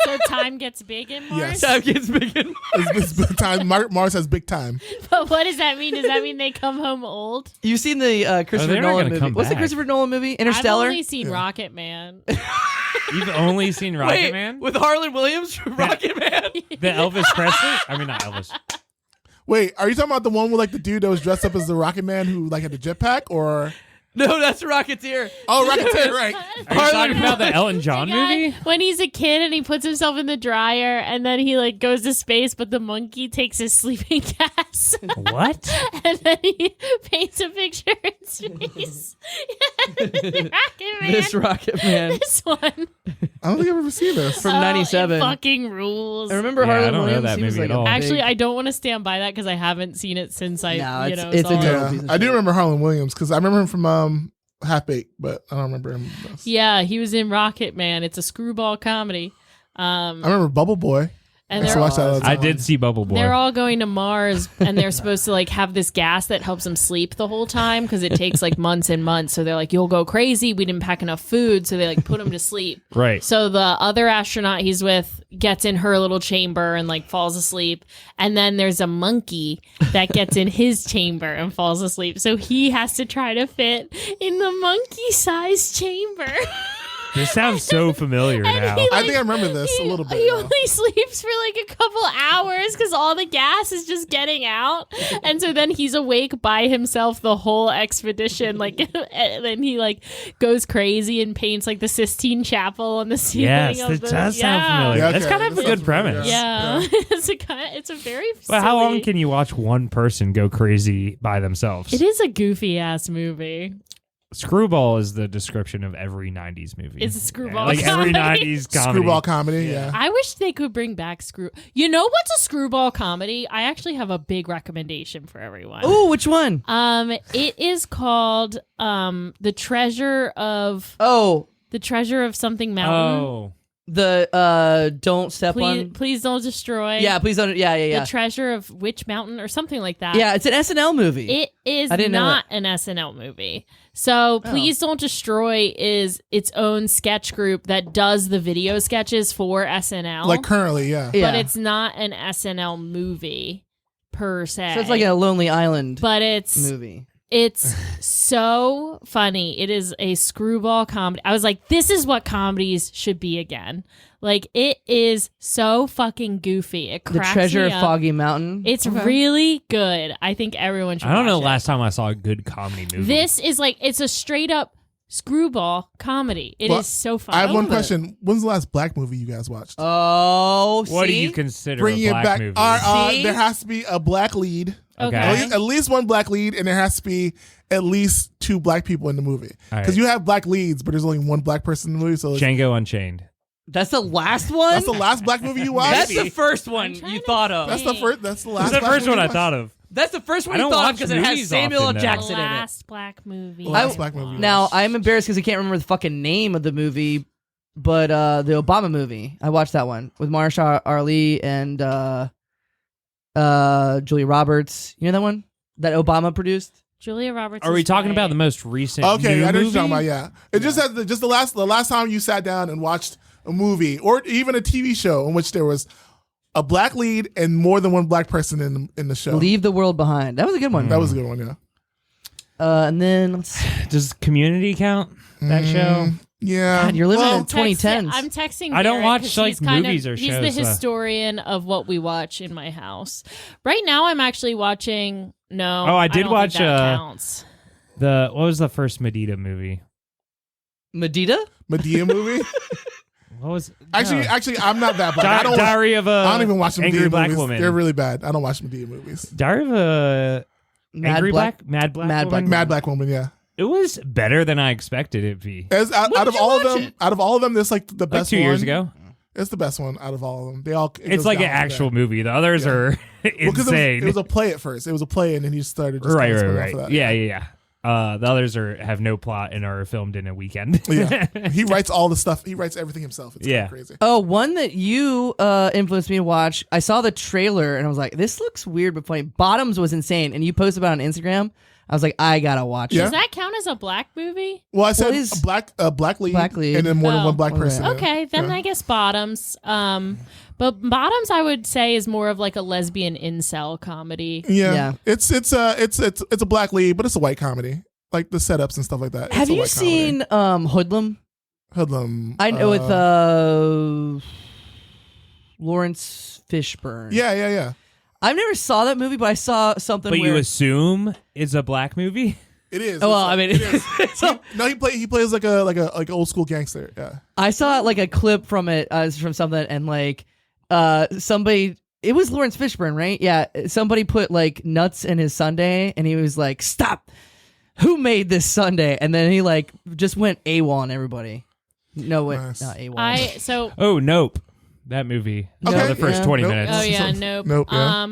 So time gets big in Mars? Yes. Time gets big and It's big time. Mars has big time. But what does that mean? Does that mean they come home old? You've seen the Christopher they're not Nolan gonna movie. come What's the back. Christopher Nolan movie? Interstellar? I've only seen Rocket Man. You've only seen Rocket Wait, Man? with Harlan Williams from Rocket Man? The Elvis Presley? I mean, not Elvis. Wait, are you talking about the one with like the dude that was dressed up as the Rocket Man who like had the jetpack, or? No, that's Rocketeer. Oh, Rocketeer, right? Are you talking about the Elton John The guy, movie? when he's a kid and he puts himself in the dryer and then he like goes to space, but the monkey takes his sleeping gas. What? And then he paints a picture in space. Rocket Man. This Rocket Man. This one. I don't think I've ever seen this. From Oh, 97. it fucking rules. I remember Yeah, I Harlan don't know Williams. that He was movie like at all. Actually, I don't want to stand by that because I haven't seen it since I, No, you it's- know, it's a saw it. total Yeah, piece of I do shit. remember Harlan Williams because I remember him from Half Baked, but I don't remember him. Yeah, he was in Rocket Man. It's a screwball comedy. I remember Bubble Boy. And I used to they're watch that all the I time. did see Bubble Boy. They're all going to Mars and they're supposed to like have this gas that helps them sleep the whole time because it takes like months and months. So they're like, you'll go crazy. We didn't pack enough food. So they like put him to sleep. Right. So the other astronaut he's with gets in her little chamber and like falls asleep. And then there's a monkey that gets in his chamber and falls asleep. So he has to try to fit in the monkey-sized chamber. This sounds so familiar And now. he, I think I remember this a little bit. He yeah. only sleeps for like a couple hours because all the gas is just getting out, and so then he's awake by himself the whole expedition. Like, and then he like goes crazy and paints like the Sistine Chapel on the ceiling. Yes, of that the, does sound familiar. Yeah, That's okay, kind of that a good sounds premise. familiar. Yeah, it's a very. But how long silly- can you watch one person go crazy by themselves? It is a goofy ass movie. Screwball is the description of every 90s movie. It's a screwball Like every comedy. 90s comedy. Screwball comedy, yeah. I wish they could bring back You know what's a screwball comedy? I actually have a big recommendation for everyone. Ooh, which one? It is called The Treasure of Something Mountain. Oh. The Don't Step on. Please don't destroy. Yeah, please don't. Yeah. The Treasure of Witch Mountain or something like that. Yeah, it's an SNL movie. It is I didn't know not an SNL movie. So Please Don't Destroy is its own sketch group that does the video sketches for SNL. Like currently, yeah. Yeah. But it's not an SNL movie per se. So it's like a Lonely Island but it's movie. It's so funny. It is a screwball comedy. I was like, this is what comedies should be again. Like, it is so fucking goofy. It The cracks Treasure me of up. Foggy Mountain. It's really good. I think everyone should I don't know watch the last time I saw a good comedy movie. This is like, it's a straight up screwball comedy. It is Well, so funny. I have one love it. question. When's the last black movie you guys watched? Oh, What do see? you consider Bring a it black back. movie? See? There has to be a black lead. Okay. At least one black lead, and there has to be at least two black people in the movie. All right. Because you have black leads, but there's only one black person in the movie. So it's- Django Unchained. That's the last one? that's the last black movie you watched. That's the first one trying you to thought of. That's the first. That's the last. That's the black first movie one I you watched? thought of. That's the first one I you don't thought of watch because it has movies Samuel L. often, though. Jackson in it. Last black movie. Last black movie. you Now, watched. I'm embarrassed because I can't remember the fucking name of the movie, but the Obama movie. I watched that one with Marsha Ali and Julia Roberts. You know that one that Obama produced? Julia Roberts. Are we is talking great. about the most recent Okay, new I know what movie? you're talking about. Yeah, it just has the last time you sat down and watched a movie or even a TV show in which there was a black lead and more than one black person in the show. Leave the World Behind. That was a good one. That was a good one. Yeah. And then let's see. Does Community count? That show? Yeah. God, you're living Well, in 2010s. I'm texting. I don't Garrett watch, 'cause like, he's kind movies or He's shows, the historian of what we watch in my house. Right now, I'm actually watching. No. Oh, I did don't think watch, that counts. What was the first Medita movie? Medita? Medea movie. What was Actually, I'm not that black. Diary of a I don't even watch some Angry Medea Black movies. Woman. They're really bad. I don't watch Medea movies. Diary of a Mad Black Woman? Mad Black Woman, yeah. It was better than I expected it to be. Out of all of them, this like the best Like 2 one. years ago. It's the best one out of all of them. They all. It's like an actual movie. The others are insane. It was a play at first. It was a play, and then he started. Just Right. Off of that. Yeah. The others have no plot and are filmed in a weekend. Yeah, he writes all the stuff. He writes everything himself. It's kind of crazy. Oh, one that you influenced me to watch. I saw the trailer and I was like, "This looks weird but funny." Bottoms was insane, and you posted about it on Instagram. I was like, I gotta watch Yeah. it. Does that count as a black movie? Well, I said Well, it's- black lead, and then more than one black person. Okay, then I guess Bottoms. But Bottoms, I would say, is more of like a lesbian incel comedy. Yeah. It's a black lead, but it's a white comedy. Like the setups and stuff like that. Have you seen Hoodlum? Hoodlum? I know with Lawrence Fishburne. Yeah. I've never saw that movie, but I saw something. But where you assume it's a black movie? It is. Oh, well, I mean, it is. so, He plays like a old school gangster. Yeah. I saw like a clip from it from something, and like somebody. It was Lawrence Fishburne, right? Yeah. Somebody put like nuts in his sundae, and he was like, "Stop! Who made this sundae?" And then he like just went AWOL on everybody. No, Nice. not AWOL. Oh, Nope. That movie. Okay. The first Yeah. 20 Nope. minutes. Oh yeah, nope. Nope, yeah.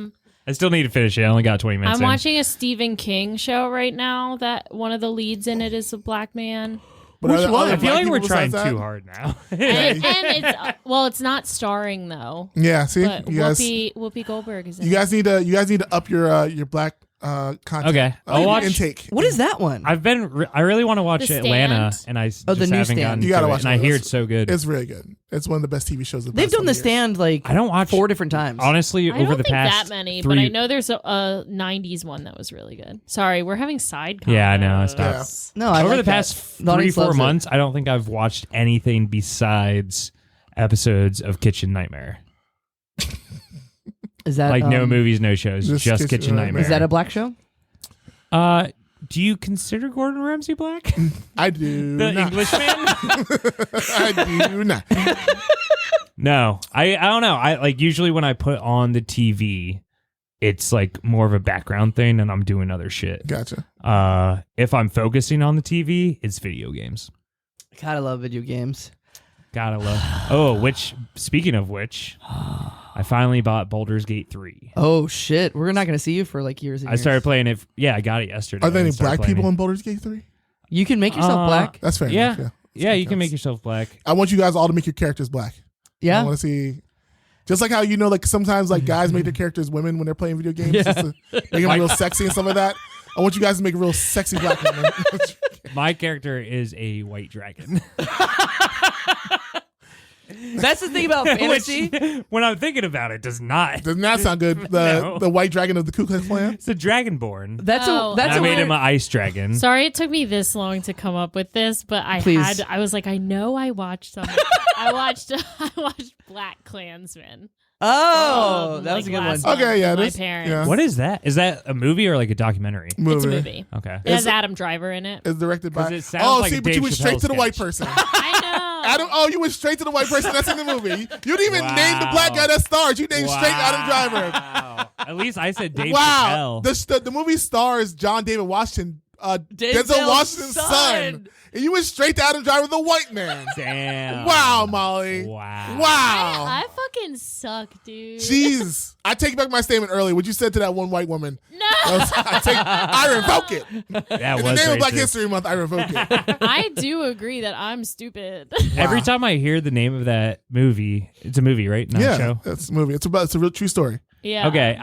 I still need to finish it. I only got 20 minutes I'm in. watching a Stephen King show right now that one of the leads in it is a black man. But Which one? I feel like we're trying besides too that? hard now. And it's it's not starring though. Yeah. See, But you guys, Whoopi Goldberg is in you it. guys need to up your black content. Okay. I'll watch- intake. What is that one? I really want to watch The Atlanta, Stand? and I Oh, just the haven't Newsstand. gotten You to gotta it, watch and I it. hear it's so good. It's really good. It's one of the best TV shows. Of the They've past done The 20 years. Stand like I don't watch 4 different times. Honestly, I don't over the think past that many, 3 but I know there's a 90s one that was really good. Sorry, we're having side convos. Yeah, I know. Stop. Yeah. No, I Over like the that. past The audience 3-4 loves it. months, I don't think I've watched anything besides episodes of Kitchen Nightmare. Is that Like no movies, no shows, just just Kitchen Kitchen Nightmare. Is that a black show? Do you consider Gordon Ramsay black? I do. The not. Englishman? I do not. No, I don't know. I like usually when I put on the TV, it's like more of a background thing, and I'm doing other shit. Gotcha. If I'm focusing on the TV, it's video games. God, I love video games. Gotta love. Oh, speaking of which, I finally bought Baldur's Gate 3. Oh shit, we're not gonna see you for like years and I years. started playing it. Yeah, I got it yesterday. Are there any I started black people playing in Baldur's Gate 3? You can make yourself black. That's fair Yeah. enough. Yeah, you can make yourself black. I want you guys all to make your characters black. I Yeah. want to see. Just like how like sometimes like guys make their characters women when they're playing video games, Yeah. just to make them real sexy and stuff like that. I want you guys to make a real sexy black woman. My character is a white dragon. That's the thing about fantasy. Which, when I'm thinking about it, does not. Does not sound good. No. The white dragon of the Ku Klux Klan. It's a dragonborn. That's Oh. a that's I a made weird- him an ice dragon. Sorry it took me this long to come up with this, but I Please. was like, I know I watched something. I watched Black Klansman. Oh, that was a good one. last month Okay, yeah, with my this- parents. yeah. What is that? Is that a movie or like a documentary? It's a movie. Okay. It has Adam Driver in it. It's directed by. 'Cause it sounds Oh, like see, a but you Dave went straight Chappelle to the white sketch. person. I know. Adam. Oh, you went straight to the white person that's in the movie. You didn't even name the black guy that stars. You named straight Adam Driver. Wow. At least I said Dave Wow. Chappelle. The movie stars John David Washington, Denzel Denzel's Washington's son. And you went straight to Adam Driver, the white man. Damn. Wow, Molly. Wow. Wow. I fucking suck, dude. Jeez. I take back my statement earlier. What you said to that one white woman. No. I revoke it. That In the was name of Black racist. History Month, I revoke it. I do agree that I'm stupid. Every time I hear the name of that movie, it's a movie, right? Not a Yeah, show. that's a movie. It's a real true story. Yeah. Okay,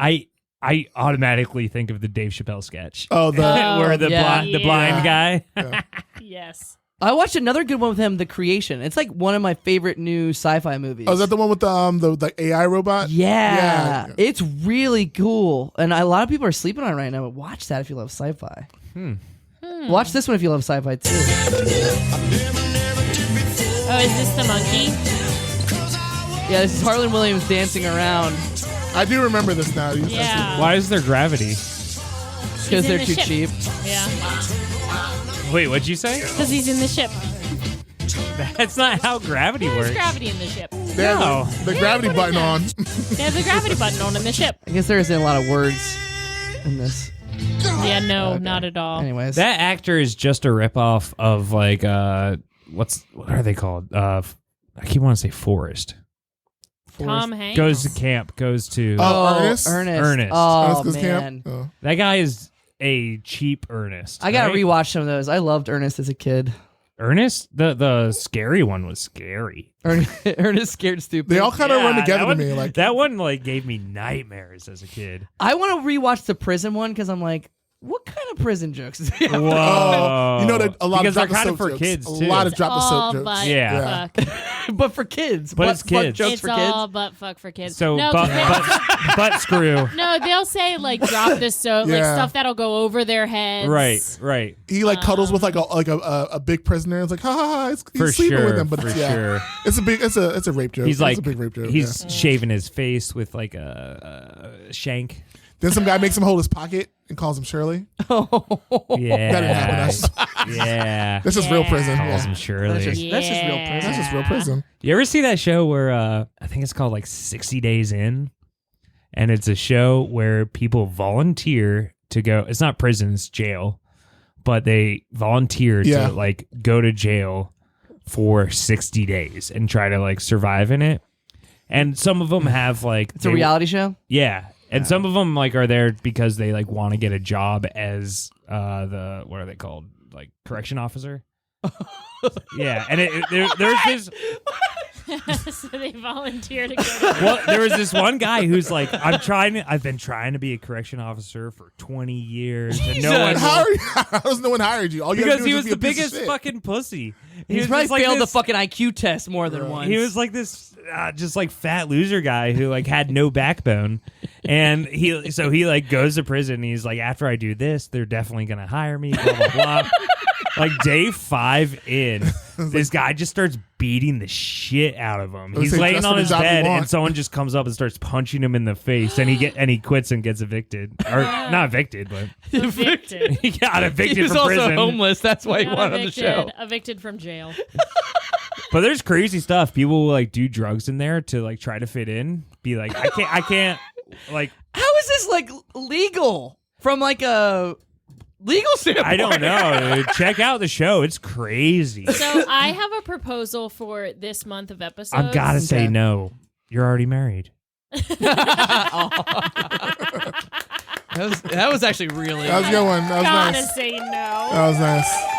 I automatically think of the Dave Chappelle sketch. Oh, Where the yeah. the blind guy. Yes. I watched another good one with him, The Creation. It's like one of my favorite new sci-fi movies. Oh, is that the one with the AI robot? Yeah. Yeah. It's really cool, and a lot of people are sleeping on it right now. But watch that if you love sci-fi. Watch this one if you love sci-fi too. Oh, is this the monkey? Yeah, this is Harlan Williams dancing around I do remember this now. Yeah. Why is there gravity? because in they're the too ship. cheap. Yeah. Wait, what'd you say? Because he's in the ship. That's not how gravity There's works. gravity in the ship. They have No. the gravity put it button on. They have the gravity button on in the ship. I guess there isn't a lot of words in this. Yeah, no, Okay. not at all. Anyways. That actor is just a ripoff of like what are they called? I keep wanting to say Forrest. Tom Hanks. Goes to camp. Goes to Ernest? Ernest. Oh, Ernest goes man. camp. Oh. that guy is a cheap Ernest. I gotta right? rewatch some of those. I loved Ernest as a kid. Ernest. The scary one was scary. Ernest Scared Stupid. They all kind of run together that one, to me. Like that one like gave me nightmares as a kid. I want to rewatch the prison one because I'm like, what kind of prison jokes? do they have? Whoa! you know that a lot because of they're kind drop of the for soap kids jokes. too. A lot of drop the all soap jokes. but Yeah. fuck. But for kids. But Butt it's kids. Jokes It's for all kids. but fuck for kids. So no, 'cause they- butt screw. no, they'll say like drop the soap, like Yeah. stuff that'll go over their heads. Right. He like cuddles with like a big prisoner. It's like ha ha ha. He's For sleeping sure. with him, but for it's, yeah, sure. it's a rape joke. He's like it's a big rape joke. he's shaving his face with like a shank. Then some guy makes him hold his pocket and calls him Shirley. Yeah. That didn't happen. Yeah. That's just real prison. Calls Yeah. him Shirley. That's just real prison. That's just real prison. You ever see that show where I think it's called like 60 Days In? And it's a show where people volunteer to go. It's not prison, it's jail. But they volunteer Yeah. to like go to jail for 60 days and try to like survive in it. And some of them have like It's a reality show? Yeah. And some of them like are there because they like want to get a job as the what are they called? Like correction officer. Yeah, and there's this. So they volunteer to go to Well, there was this one guy who's like, I've been trying to be a correction officer for 20 years, and no one. How does no one hired you? All you gotta Because do he is was be a the piece of biggest shit. fucking pussy. He's probably just like failed the this- fucking IQ test more than once. He was like this, just like fat loser guy who like had no backbone, and he like goes to prison. And he's like, after I do this, they're definitely gonna hire me. Blah blah blah. Like day 5 in, this guy just starts beating the shit out of him. He's say, laying "Just on for the his job you bed, want." and someone just comes up and starts punching him in the face, and he quits and gets evicted, or not evicted, but evicted. he got evicted he was from also prison. homeless. That's why he Got went on the show. Evicted from jail. But there's crazy stuff. People will like do drugs in there to like try to fit in. Be like, I can't. Like, How is this like legal from like a legal standpoint? I don't know. Dude. Check out the show. It's crazy. So I have a proposal for this month of episodes. I've got to say Okay. no. You're already married. That was actually really. That was a good one. That was Gotta nice. say no. That was nice.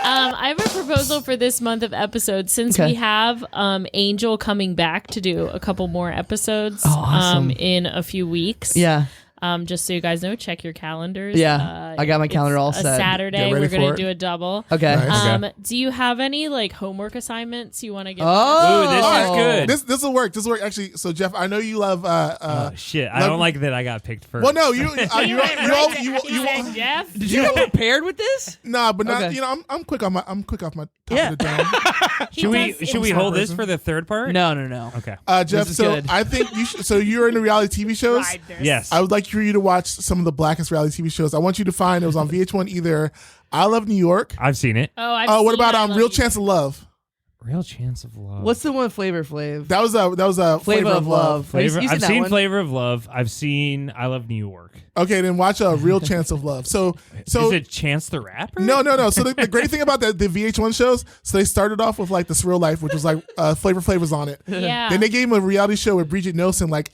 I have a proposal for this month of episodes since Okay. we have Angel coming back to do a couple more episodes Oh, awesome. in a few weeks. Yeah. Just so you guys know, check your calendars. Yeah, I got my calendar all it's set. A Saturday, Get ready we're going for to it. do a double. Okay. Nice. Do you have any like homework assignments you want to get? Oh, Ooh, this is good. This will work. This will work. Actually, so Jeff, I know you love. Oh, shit. I don't like that I got picked first. Well, no, you You said Jeff. Did you come prepared with this? Nah, but not. Okay. You know, I'm quick off my top Yeah. of the dome. Should we hold this for the third part? No. Okay. Jeff, is so good. I think you should. So you're into reality TV shows. Ride this. Yes. I would like for you to watch some of the blackest reality TV shows. I want you to find it was on VH1 either I Love New York. I've seen it. Oh, I've Oh, what seen about I Love Real You. Chance of Love? Real Chance of Love. What's the one with Flavor Flav? That was a Flavor of Love. Flavor? You I've that seen one? Flavor of Love. I've seen I Love New York. Okay, then watch a Real Chance of Love. So Is it Chance the Rapper? No. So the great thing about the VH1 shows, so they started off with like This Real Life, which was like Flavor Flav was on it. Yeah. Then they gave him a reality show with Bridget Nielsen, like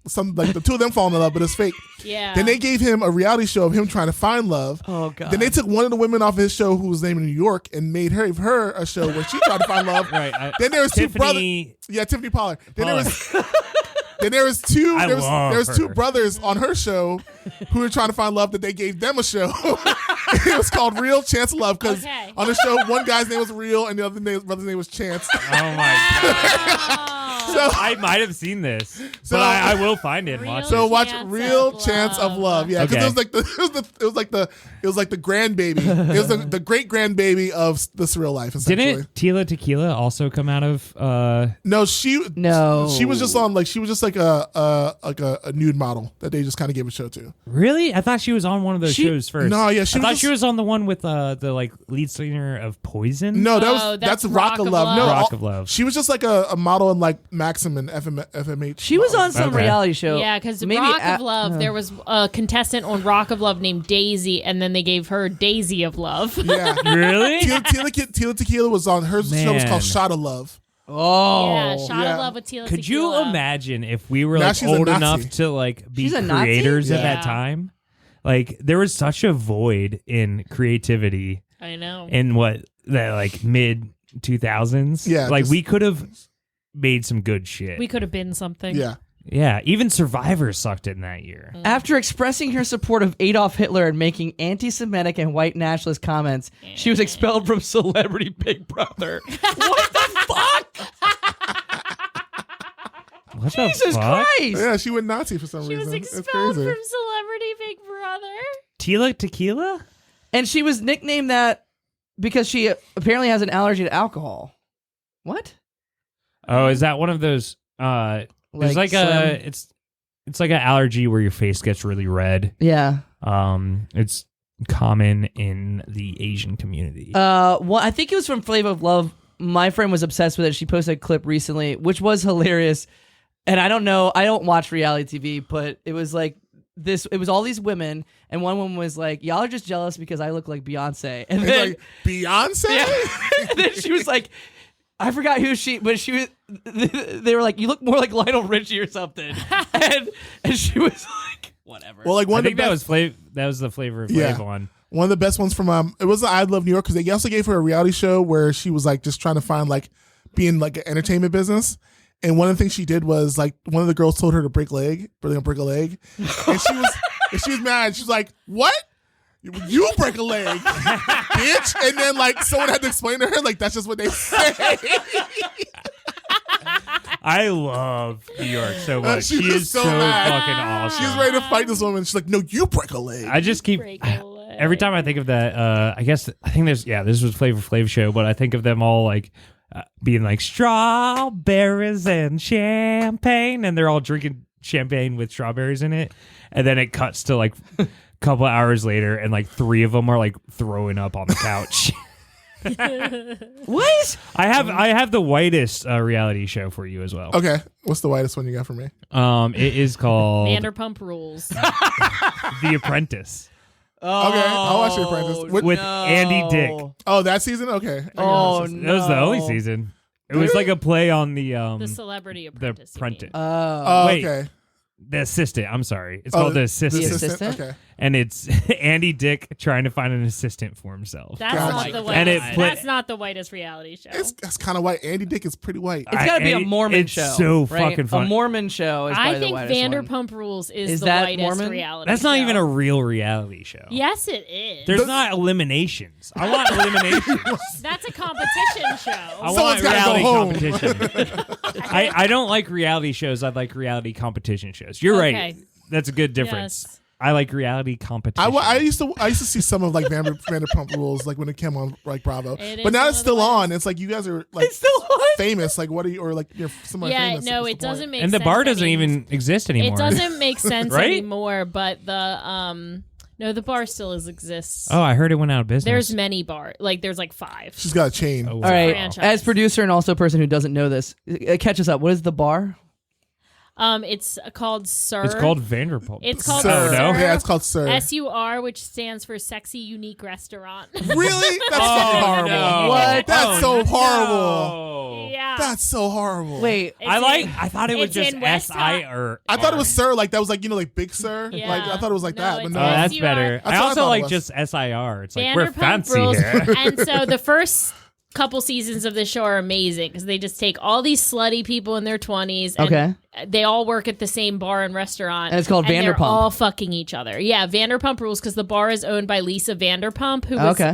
some like the two of them fall in love, but it's fake. Yeah. Then they gave him a reality show of him trying to find love. Oh god. Then they took one of the women off his show who was named in New York and made her a show where she tried to find love. Right. Then there was two brothers. Tiffany. Yeah, Tiffany Pollard. Then Pollard. there was two. I There was love two her. brothers on her show who were trying to find love. That they gave them a show. It was called Real Chance of Love because Okay. on the show one guy's name was Real and the other brother's name was Chance. Oh my god. I might have seen this, So- but I will find it. And watch So it. watch Chance Real of Chance of Love. Yeah, because Okay. it was like the grandbaby. It was the great grandbaby of This Real Life. Essentially. Didn't Tila Tequila also come out of? No, No. she was just on she was just like a nude model that they just kind of gave a show to. Really? I thought she was on one of those shows first. No, yeah, I she thought was she was on the one with the like lead singer of Poison. No, Oh, that's that's Rock of Rock of Love. No, Love. Rock of Love. She was just like a model in like Maxim and FMH. She was on some Okay. reality show. Yeah, because Maybe Rock at- of Love, there was a contestant on Rock of Love named Daisy, and then they gave her Daisy of Love. Yeah. Really? Tila Tequila was on her show was Man. called Shot of Love. Oh. Yeah, Shot Yeah. of Love with Tila Could you Tequila. imagine if we were Now like she's a old Nazi. enough to like be She's a Nazi? creators at Yeah. that time? Like there was such a void in creativity I know. in that like mid 2000s. Yeah, like just- we could have made some good shit. We could have been something. Yeah. Yeah, even Survivor sucked in that year. After expressing her support of Adolf Hitler and making anti-Semitic and white nationalist comments, she was expelled from Celebrity Big Brother. What the fuck? What Jesus the fuck? Christ! Yeah, she went Nazi for some She reason. was It's expelled crazy. from Celebrity Big Brother. Tila Tequila? And she was nicknamed that because she apparently has an allergy to alcohol. What? Oh, is that one of those? There's like Slim- it's like an allergy where your face gets really red. Yeah. It's common in the Asian community. Well, I think it was from Flavor of Love. My friend was obsessed with it. She posted a clip recently, which was hilarious. And I don't know, I don't watch reality TV, but it was like this. It was all these women, and one woman was like, "Y'all are just jealous because I look like Beyonce." And It's then, like Beyonce. and then she was like, I forgot who but she was. They were like, "You look more like Lionel Richie or something," and she was like, "Whatever." Well, like I one of think the that best, was that was the Flavor of Yeah. Flav one. one of the best ones from it was the I Love New York because they also gave her a reality show where she was like just trying to find like being like an entertainment business. And one of the things she did was like one of the girls told her to break a leg, and she was mad. She was like, "What? You break a leg, bitch?" And then like someone had to explain to her like that's just what they say. I love New York so much. She She was is so so mad. fucking awesome. She's ready to fight this woman. She's like, "No, you break a leg." I just keep Break a leg. every time I think of that. I think this was Flavor Flav show, but I think of them all like being like strawberries and champagne, and they're all drinking champagne with strawberries in it, and then it cuts to like a couple hours later, and like three of them are like throwing up on the couch. What? I have the whitest reality show for you as well. Okay, what's the whitest one you got for me? It is called Vanderpump Rules. The Apprentice Okay, I'll watch The Apprentice. What- with Andy Dick. Oh, that season? Okay. I gotta Oh watch this. no! That was the only season. It was like a play on the The Celebrity the Apprentice. you mean. Apprentice. Oh, Wait. okay. The assistant. I'm sorry. It's Oh, called The The Assistant. Assistant? Okay. And it's Andy Dick trying to find an assistant for himself. That's Gotcha. not the And whitest. it put- That's not the whitest reality show. That's kind of white. Andy Dick is pretty white. It's got to be a I- Mormon it's show. so right? fucking fun. A Mormon show is probably I think the whitest one. Vanderpump Rules is Is the that whitest Mormon? reality That's not show. even a real reality show. Yes, it is. There's not eliminations. I want eliminations. That's a competition show. I Someone's want gotta go reality competition. I don't like reality shows. I like reality competition shows. You're Okay. right. That's a good difference. Yes. I like reality competition. I used to see some of like Vanderpump Rules like when it came on like Bravo, It is but now one it's of the still on. ones. It's like you guys are like It's still on? famous. Like what are you or like you're somebody Yeah, famous? no, What's it the point? doesn't make and sense. the bar doesn't anymore. even exist anymore. It doesn't make sense Right? anymore, but no, the bar still exists. Oh, I heard it went out of business. There's many bars. Like there's like 5. She's got a chain. Oh, All right, franchise. as producer and also person who doesn't know this, catch us up. What is the bar? It's called Sir. It's called Vanderpump. It's called Sir. Oh, no? Yeah, it's called Sir. SUR, which stands for Sexy Unique Restaurant. Really? That's so Oh, horrible. no. What? That's Oh, so no. horrible. Yeah. That's so horrible. Wait, I thought it was it's just in West S-I High. or I thought it was Sir, like that was like like Big Sir. Yeah. Like I thought it was like No, that, but it's no. Oh, that's SUR. better. That's I what I also thought it like was. just SIR. It's like we're Vanderpump fancy Rules. here. And so the first couple seasons of this show are amazing because they just take all these slutty people in their 20s and Okay. they all work at the same bar and restaurant. And it's called They're Vanderpump. all fucking each other. Yeah, Vanderpump Rules because the bar is owned by Lisa Vanderpump, who was Okay.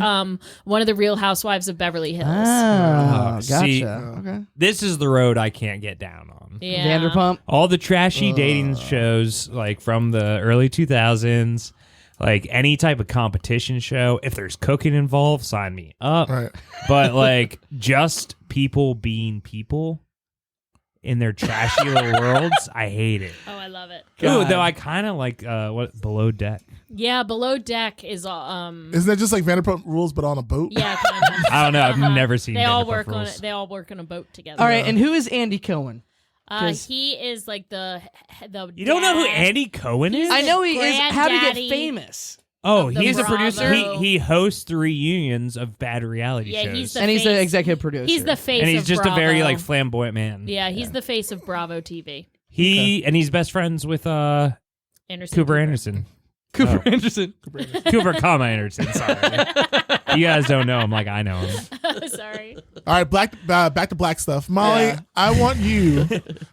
one of the Real Housewives of Beverly Hills. Oh, gotcha. See, okay. This is the road I can't get down on. Yeah. Vanderpump. All the trashy dating shows, like from the early 2000s, like any type of competition show. If there's cooking involved, sign me up. Right. But like just people being people in their trashy little worlds, I hate it. Oh, I love it. Ooh, God. though I kind of like Below Deck. Yeah, Below Deck is Isn't that just like Vanderpump Rules, but on a boat? yeah, kind of. I don't know. I've never seen. They all Vanderpump work on Rules. it. They all work on a boat together. All right, and who is Andy Cohen? 'Cause- He is like the You don't know who dad. Andy Cohen is? I know he is. How to get granddaddy famous? Oh, of the he's a Bravo. producer. He hosts the reunions of bad reality Yeah, shows. he's the And he's the face. executive producer. He's the face and he's of just Bravo. a very like flamboyant man. Yeah, he's the face of Bravo TV. And he's best friends with Anderson Cooper Anderson. Cooper Anderson. Cooper, Anderson. Sorry, you guys don't know him like I know him. Sorry. All right, back to black stuff. Molly, Yeah. I want you.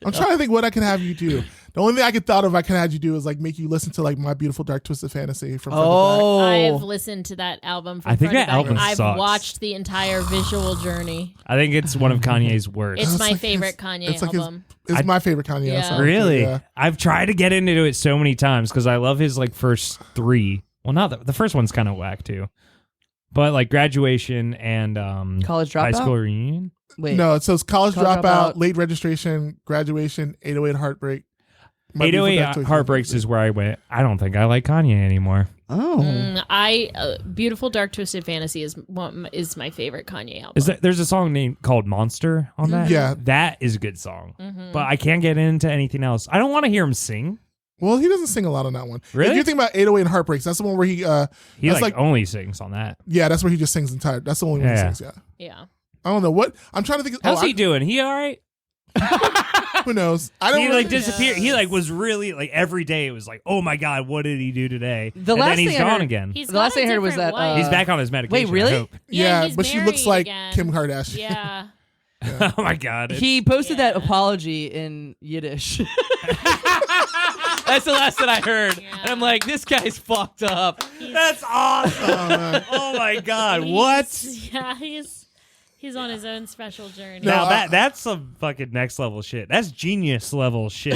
I'm trying to think what I can have you do. The only thing I could thought of I can have you do is like make you listen to like My Beautiful Dark Twisted Fantasy from Front to Oh. I've listened to that album. From I think front to that back. album I've sucks. watched the entire visual journey. I think it's one of Kanye's worst. It's It's my like favorite his- Kanye it's like album. It's my favorite Kanye Yeah. song. Really? Yeah. I've tried to get into it so many times because I love his like first three. Well, not the first one's kind of whack too, but like Graduation and College High Dropout? School Reunion. Wait. No, so it's College College Dropout, Dropout. Late Registration, Graduation, 808 Heartbreak. My 808 Beautiful Dark Twisted Heartbreaks Fantasy. is where I went. I don't think I like Kanye anymore. Oh. Beautiful Dark Twisted Fantasy is my favorite Kanye album. Is that there's a song named called Monster on that? Yeah. That is a good song. But I can't get into anything else. I don't want to hear him sing. Well, he doesn't sing a lot on that one. Really? If you think about 808 and Heartbreaks, that's the one where he He that's like only sings on that. yeah, that's where he just sings entire. That's the only one he Yeah. sings. Yeah. Yeah. I don't know what I'm trying to think. How's he doing? He all right? Who knows? I don't He really, like disappeared. He like was really like every day it was like, oh my god, what did he do today? The and last then he's thing I gone heard- again. He's The last got a thing I heard was different that, wife. He's back on his medication. Wait, really? I hope. yeah, he's but she looks married like again. Kim Kardashian. Yeah. Oh my god. He posted that Yeah. apology in Yiddish. That's the last that I heard. Yeah. And I'm like, this guy's fucked up. That's awesome. Oh my god. What? Yeah, he's on his own special journey. Now that's some fucking next level shit. That's genius level shit.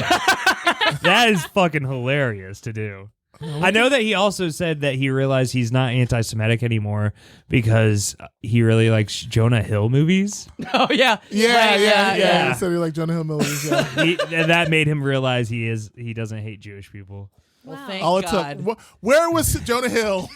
That is fucking hilarious to do. I know that he also said that he realized he's not anti-Semitic anymore because he really likes Jonah Hill movies. Oh, yeah. Yeah, Right, yeah. He said he like Jonah Hill movies. Yeah. And that made him realize he doesn't hate Jewish people. Well, Wow. thank All it God. took. Where was Jonah Hill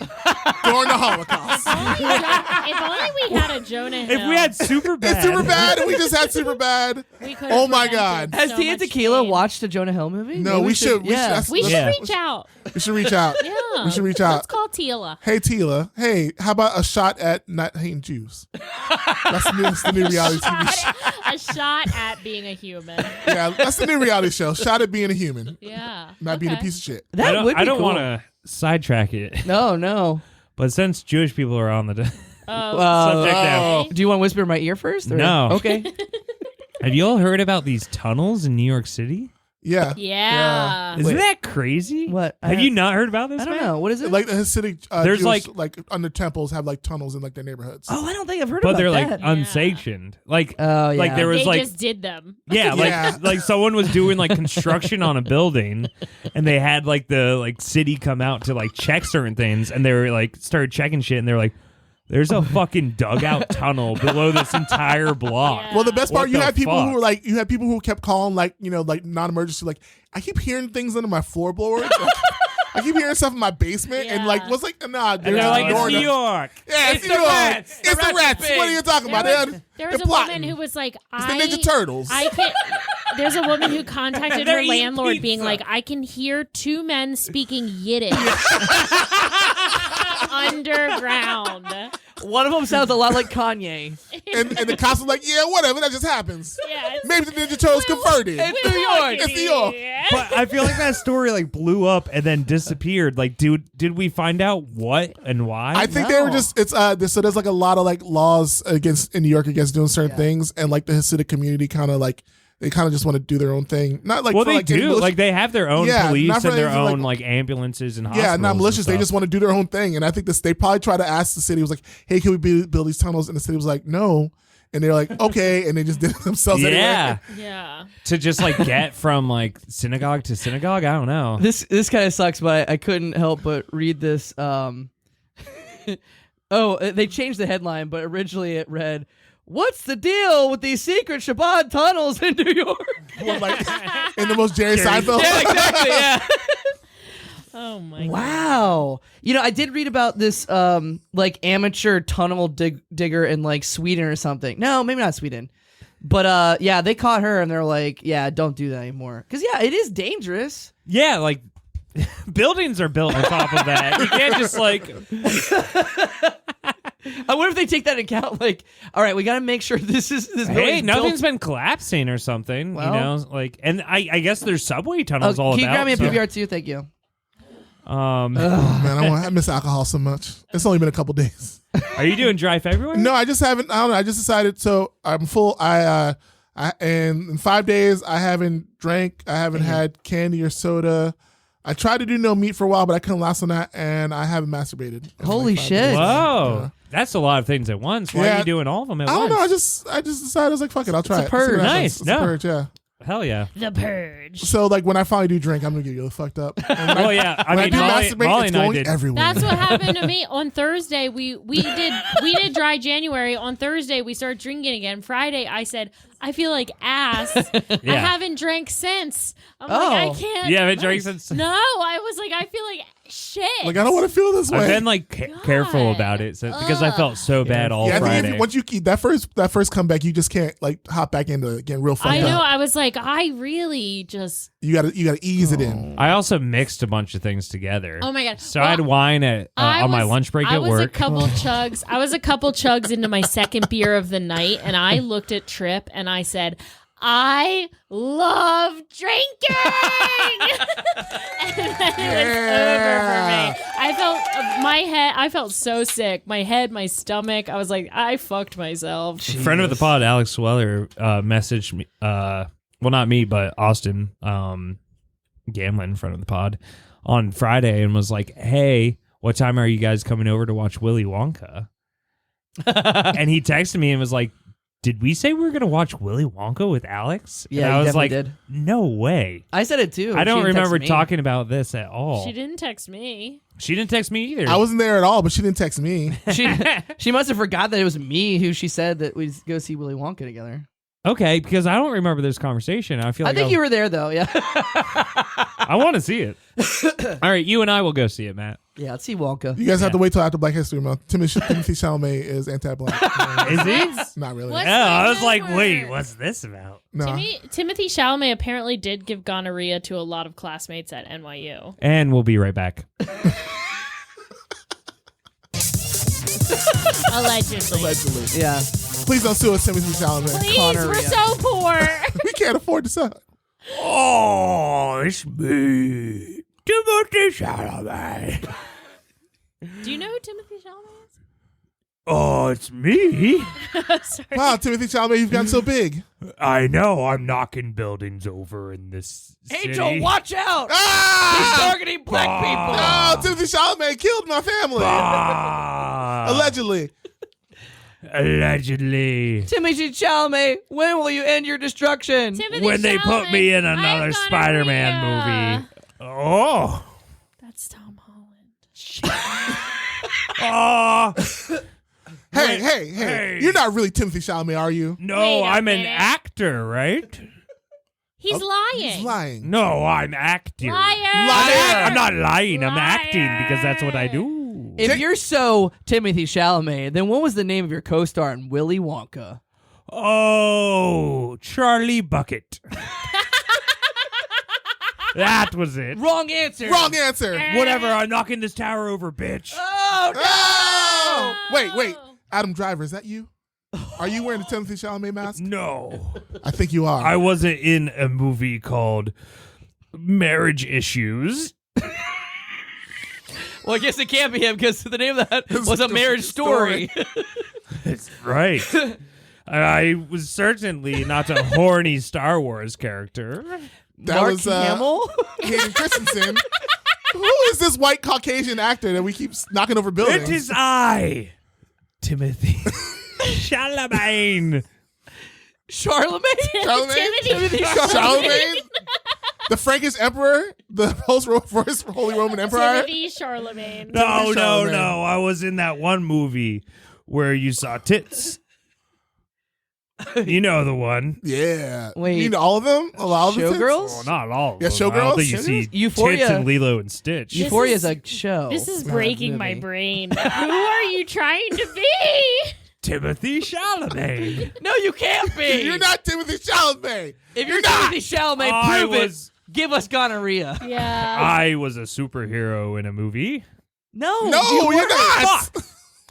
during the Holocaust? If only we had a Jonah Hill. If we had super bad, It's super bad, and we just had super bad. we could Oh have my prevented God. Has so Tia much Tequila pain. watched a Jonah Hill movie? No, Maybe we should. Yeah. We should Yeah. reach out. We should reach out. Yeah. We should reach out. Let's call Tila. Hey Tila, hey, how about a shot at not hating Jews? That's the new reality TV show. A shot at being a human. Yeah, that's the new reality show. Shot at being a human, Yeah. not being a Okay. piece of shit. That would be I don't cool. want to sidetrack it, No. but since Jewish people are on the Oh, subject now, okay. Do you want to whisper in my ear first? or- No. Okay. have you all heard about these tunnels in New York City? Yeah, Yeah. Isn't Wait. that crazy? What? Have you not heard about this? I don't man? know. What is it? like the Hasidic There's, Jewish, like- under temples have like tunnels in like their neighborhoods. Oh, I don't think I've heard But about they're that. like unsanctioned. Like, Oh, yeah. like there was They like just did them. yeah, like Yeah. like someone was doing like construction on a building, and they had like the like city come out to like check certain things, and they were like started checking shit, and they're like, "There's a fucking dugout tunnel below this entire block." Yeah. Well, the best part, What you the had people who fuck? were like, you had people who kept calling like, like non-emergency, like I keep hearing things under my floorboards. I keep hearing stuff in my basement, and Yeah. like, what's like, nah, And they're like, "It's New York." Yeah, It's New the York. rats. The It's the rats are rats. big. What are you talking about? There They're was a plotting. woman who was like, It's the Ninja Turtles. I can There's a woman who contacted They're her eating landlord being pizza. like, I can hear two men speaking Yiddish underground. One of them sounds a lot like Kanye. and the cops are like, yeah, whatever, that just happens. Yeah, Maybe the Ninja Turtles converted. It's New York. It's New York. But I feel like that story like blew up and then disappeared. Like, dude, did we find out what and why? I think they were just so there's like a lot of like laws against in New York against doing certain things, and like the Hasidic community kind of like they kind of just want to do their own thing. Not like well, for, they like, do. malicious- Like they have their own police not for and their anything, own like ambulances and yeah, hospitals. not malicious. and They stuff. just want to do their own thing, and I think they probably try to ask the city. Was like, hey, can we build these tunnels? And the city was like, no. And they're like, okay, and they just did it themselves anyway. Yeah. To just like get from like synagogue to synagogue. I don't know. This kind of sucks, but I couldn't help but read this. Oh, they changed the headline, but originally it read, "What's the deal with these secret Shabbat tunnels in New York?" Well, like, in the most Jerry Seinfeld. Yeah, exactly. Yeah. Oh my god. Wow. You know, I did read about this like amateur tunnel digger in like Sweden or something. No, maybe not Sweden. But yeah, they caught her and they're like, yeah, don't do that anymore. Cuz yeah, it is dangerous. Yeah, like buildings are built on top of that. You can't just like I wonder if they take that into account like, all right, we got to make sure this hey, building's nothing's built. been collapsing or something, Well. you know? Like and I guess there's subway tunnels all Can you about. grab me a so- PBR too? Thank you. Oh, man, I miss alcohol so much. It's only been a couple days. Are you doing dry February? No, I just haven't. I don't know. I just decided. So I'm full. I and in 5 days I haven't drank. I haven't had candy or soda. I tried to do no meat for a while, but I couldn't last on that, and I haven't masturbated. in Holy 5 shit. days. Whoa. That's a lot of things at once. Why Yeah. are you doing all of them at I don't once? know. I just decided. I was like, fuck it. I'll try It's a it. purge. See what happens. Nice. It's a No. purge. Yeah. Hell yeah. The Purge. So like when I finally do drink, I'm gonna get really fucked up. And when Well, yeah. I when mean, do Molly masturbate, it's and I going did. everywhere. That's what happened to me on Thursday. We did dry January. On Thursday we started drinking again. Friday I said I feel like ass. I Yeah. haven't drank since. I'm Oh. like I can't. You haven't drank since. No, I was like I feel like shit. Like I don't want to feel this way. I've been like careful God. about it because I felt so bad all yeah, I think Friday. once you keep that first comeback, you just can't like hop back into it, get real fucked I know. up. I was like I really just. You gotta ease it in. I also mixed a bunch of things together. Oh my god. So I had wine on my lunch break I at was work. a couple chugs. I was a couple chugs into my second beer of the night, and I looked at Trip and I said, "I love drinking," and then it was over for me. I felt my head. I felt so sick. My head, my stomach. I was like, I fucked myself. Friend of the pod, Alex Weller, messaged me. Well, not me, but Austin, Gamlin, friend of the pod, on Friday, and was like, "Hey, what time are you guys coming over to watch Willy Wonka?" And he texted me and was like, "Did we say we were going to watch Willy Wonka with Alex?" Yeah, and I you was definitely like, did. "No way." I said it too. I don't She didn't remember text me. talking about this at all. She didn't text me. She didn't text me either. I wasn't there at all, but she didn't text me. She must have forgot that it was me who she said that we'd go see Willy Wonka together. Okay, because I don't remember this conversation. I feel I like think you were there though. Yeah. I want to see it. All right, you and I will go see it, Matt. Yeah. Let's see Wonka. You guys have to wait till after Black History Month. Timothy Chalamet is anti-black. Is he? Not really. What? Oh, I was the like, rumor? wait, what's this about? No. Timothy Chalamet apparently did give gonorrhea to a lot of classmates at NYU. And we'll be right back. Allegedly. Allegedly. Yeah. Please don't sue us, Timothy Chalamet. Please, Gonorrhea. we're so poor. We can't afford to sue. Oh, it's me, Timothy Chalamet. Do you know who Timothy Chalamet is? Oh, it's me. Sorry. Wow, Timothy Chalamet, you've gotten so big. I know. I'm knocking buildings over in this Angel, city. watch out! He's Ah! targeting black people. Oh, Timothy Chalamet killed my family. Ah, Allegedly. allegedly. Timothy Chalamet, when will you end your destruction? Timothy When they put Chalamet, me in I've another gonorrhea. Spider-Man movie. Oh. That's Tom Holland. Oh. Hey. You're not really Timothy Chalamet, are you? No, Wait a I'm an minute. actor, right? He's lying. He's lying. No, I'm acting. Liar. I'm not lying. I'm Liar. acting because that's what I do. If you're so Timothy Chalamet, then what was the name of your co-star in Willy Wonka? Oh, Charlie Bucket. That was it. Wrong answer. Wrong answer. Whatever, I'm knocking this tower over, bitch. Oh no! Oh! Wait. Adam Driver, is that you? Are you wearing the Timothy Chalamet mask? No. I think you are. I wasn't in a movie called Marriage Issues. Well, I guess it can't be him because the name of that was A Marriage Story. Right. I was certainly not a horny Star Wars character. That Mark was Hamill? Hayden Christensen. Who is this white Caucasian actor that we keep knocking over buildings? It is I, Timothy Chalamet. Charlemagne? Timothy Charlemagne? The Frankish Emperor? The first Holy Roman Empire? Timothy Charlemagne. No. Chalamet. I was in that one movie where you saw tits. You know the one. Yeah. Wait. You mean all of them? A lot of them? Showgirls? Well, not all of Yeah, them. I don't Showgirls? think you see Euphoria. tits and Lilo and Stitch. This Euphoria is- is a show. This is not a breaking my movie. brain. Who are you trying to be? Timothy Chalamet. No, you can't be. You're not Timothy Chalamet. If you're not. Timothy Chalamet, I prove was- it. Give us gonorrhea. Yeah. I was a superhero in a movie. No, No, you're weren't. not. Fuck.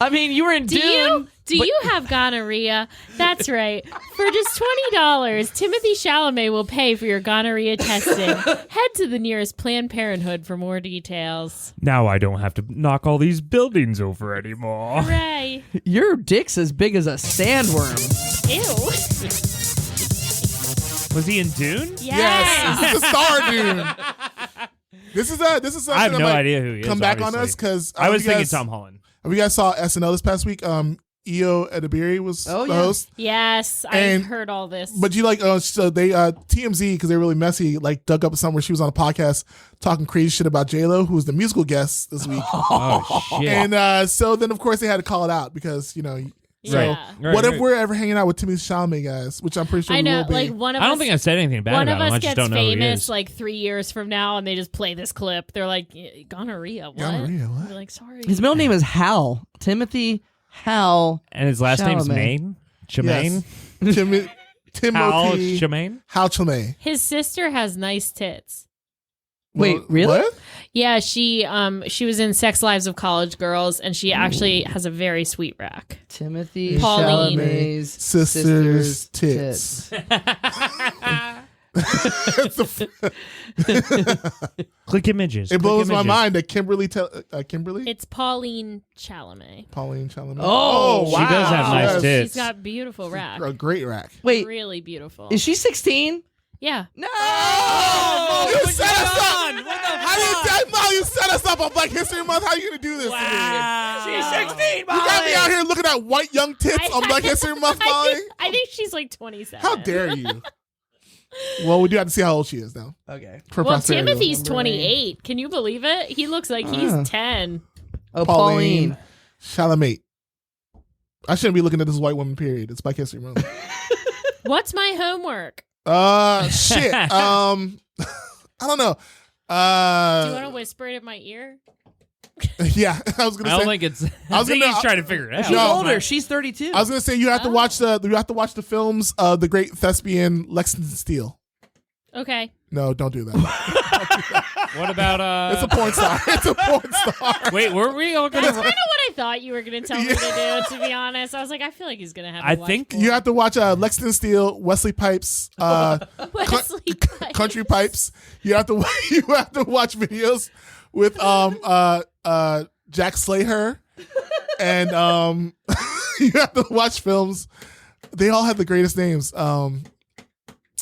I mean, you were in Do Dune. you have gonorrhea? That's right. For just $20, Timothy Chalamet will pay for your gonorrhea testing. Head to the nearest Planned Parenthood for more details. Now I don't have to knock all these buildings over anymore. Hooray. Your dick's as big as a sandworm. Ew. Was he in Dune? Yes. This is a star, dude. This is something I have that no might idea who he is. come back on obviously. us because I was thinking Tom Holland. You guys saw SNL this past week. Io Edebiri was Oh, the yeah. host. Yes, I And- heard all this. But you so they TMZ, because they're really messy, like dug up somewhere she was on a podcast talking crazy shit about J-Lo, who was the musical guest this week. Oh shit! And so then of course they had to call it out because yeah. what if we're ever hanging out with Timothy Chalamet, guys? Which I'm pretty sure I we know, will be. like one of I don't us, think I've said anything bad one about of him. I us just gets don't know who he famous is. like 3 years from now, and they just play this clip. They're like, gonorrhea. What? Gonorrhea, what? We're like, sorry. His middle name is Hal. Timothy Hal. And his last name's Chalamet. Maine. Chamaine. Yes. Hal Timothy Chamaine. Hal Chalamet. His sister has nice tits. Wait, really? What? Yeah, she was in Sex Lives of College Girls, and she actually has a very sweet rack. Timothy Pauline. Chalamet's Sister's tits. Click images. It Click blows my images. mind that Kimberly It's Pauline Chalamet. Pauline Chalamet. Oh, wow. she does have nice Yes. tits. She's got beautiful rack. A great rack. Wait, Really beautiful. is she 16? Yeah. No! You set us up. How did Molly? You set us up on Black History Month. How are you gonna do this to me? She's 16, You got me out here looking at white young tits on Black History Month, Molly. I think she's like 27. How dare you? Well, we do have to see how old she is now. Okay. For Well, posterity. Timothy's 28. Can you believe it? He looks like he's 10. Oh, Pauline Pauline. Chalamet. I shouldn't be looking at this white woman. Period. It's Black History Month. What's my homework? Shit. I don't know. Do you want to whisper it in my ear? Yeah, I was gonna I don't say. think it's. I was think gonna- he's trying to figure it out. She's No, older. She's 32. I was gonna say you have to watch the films of the great thespian Lexington Steele. Okay. No, don't do that. What about It's a porn star. It's a porn star. Wait, were we all That's gonna? kind of what I thought you were going to tell me to do, to be honest. I was like, I feel like he's going to have I to watch think more. You have to watch Lexington Steele, Wesley Pipes, Wesley Pipes. Country Pipes. You have to watch videos with Jack Slater, and you have to watch films. They all have the greatest names.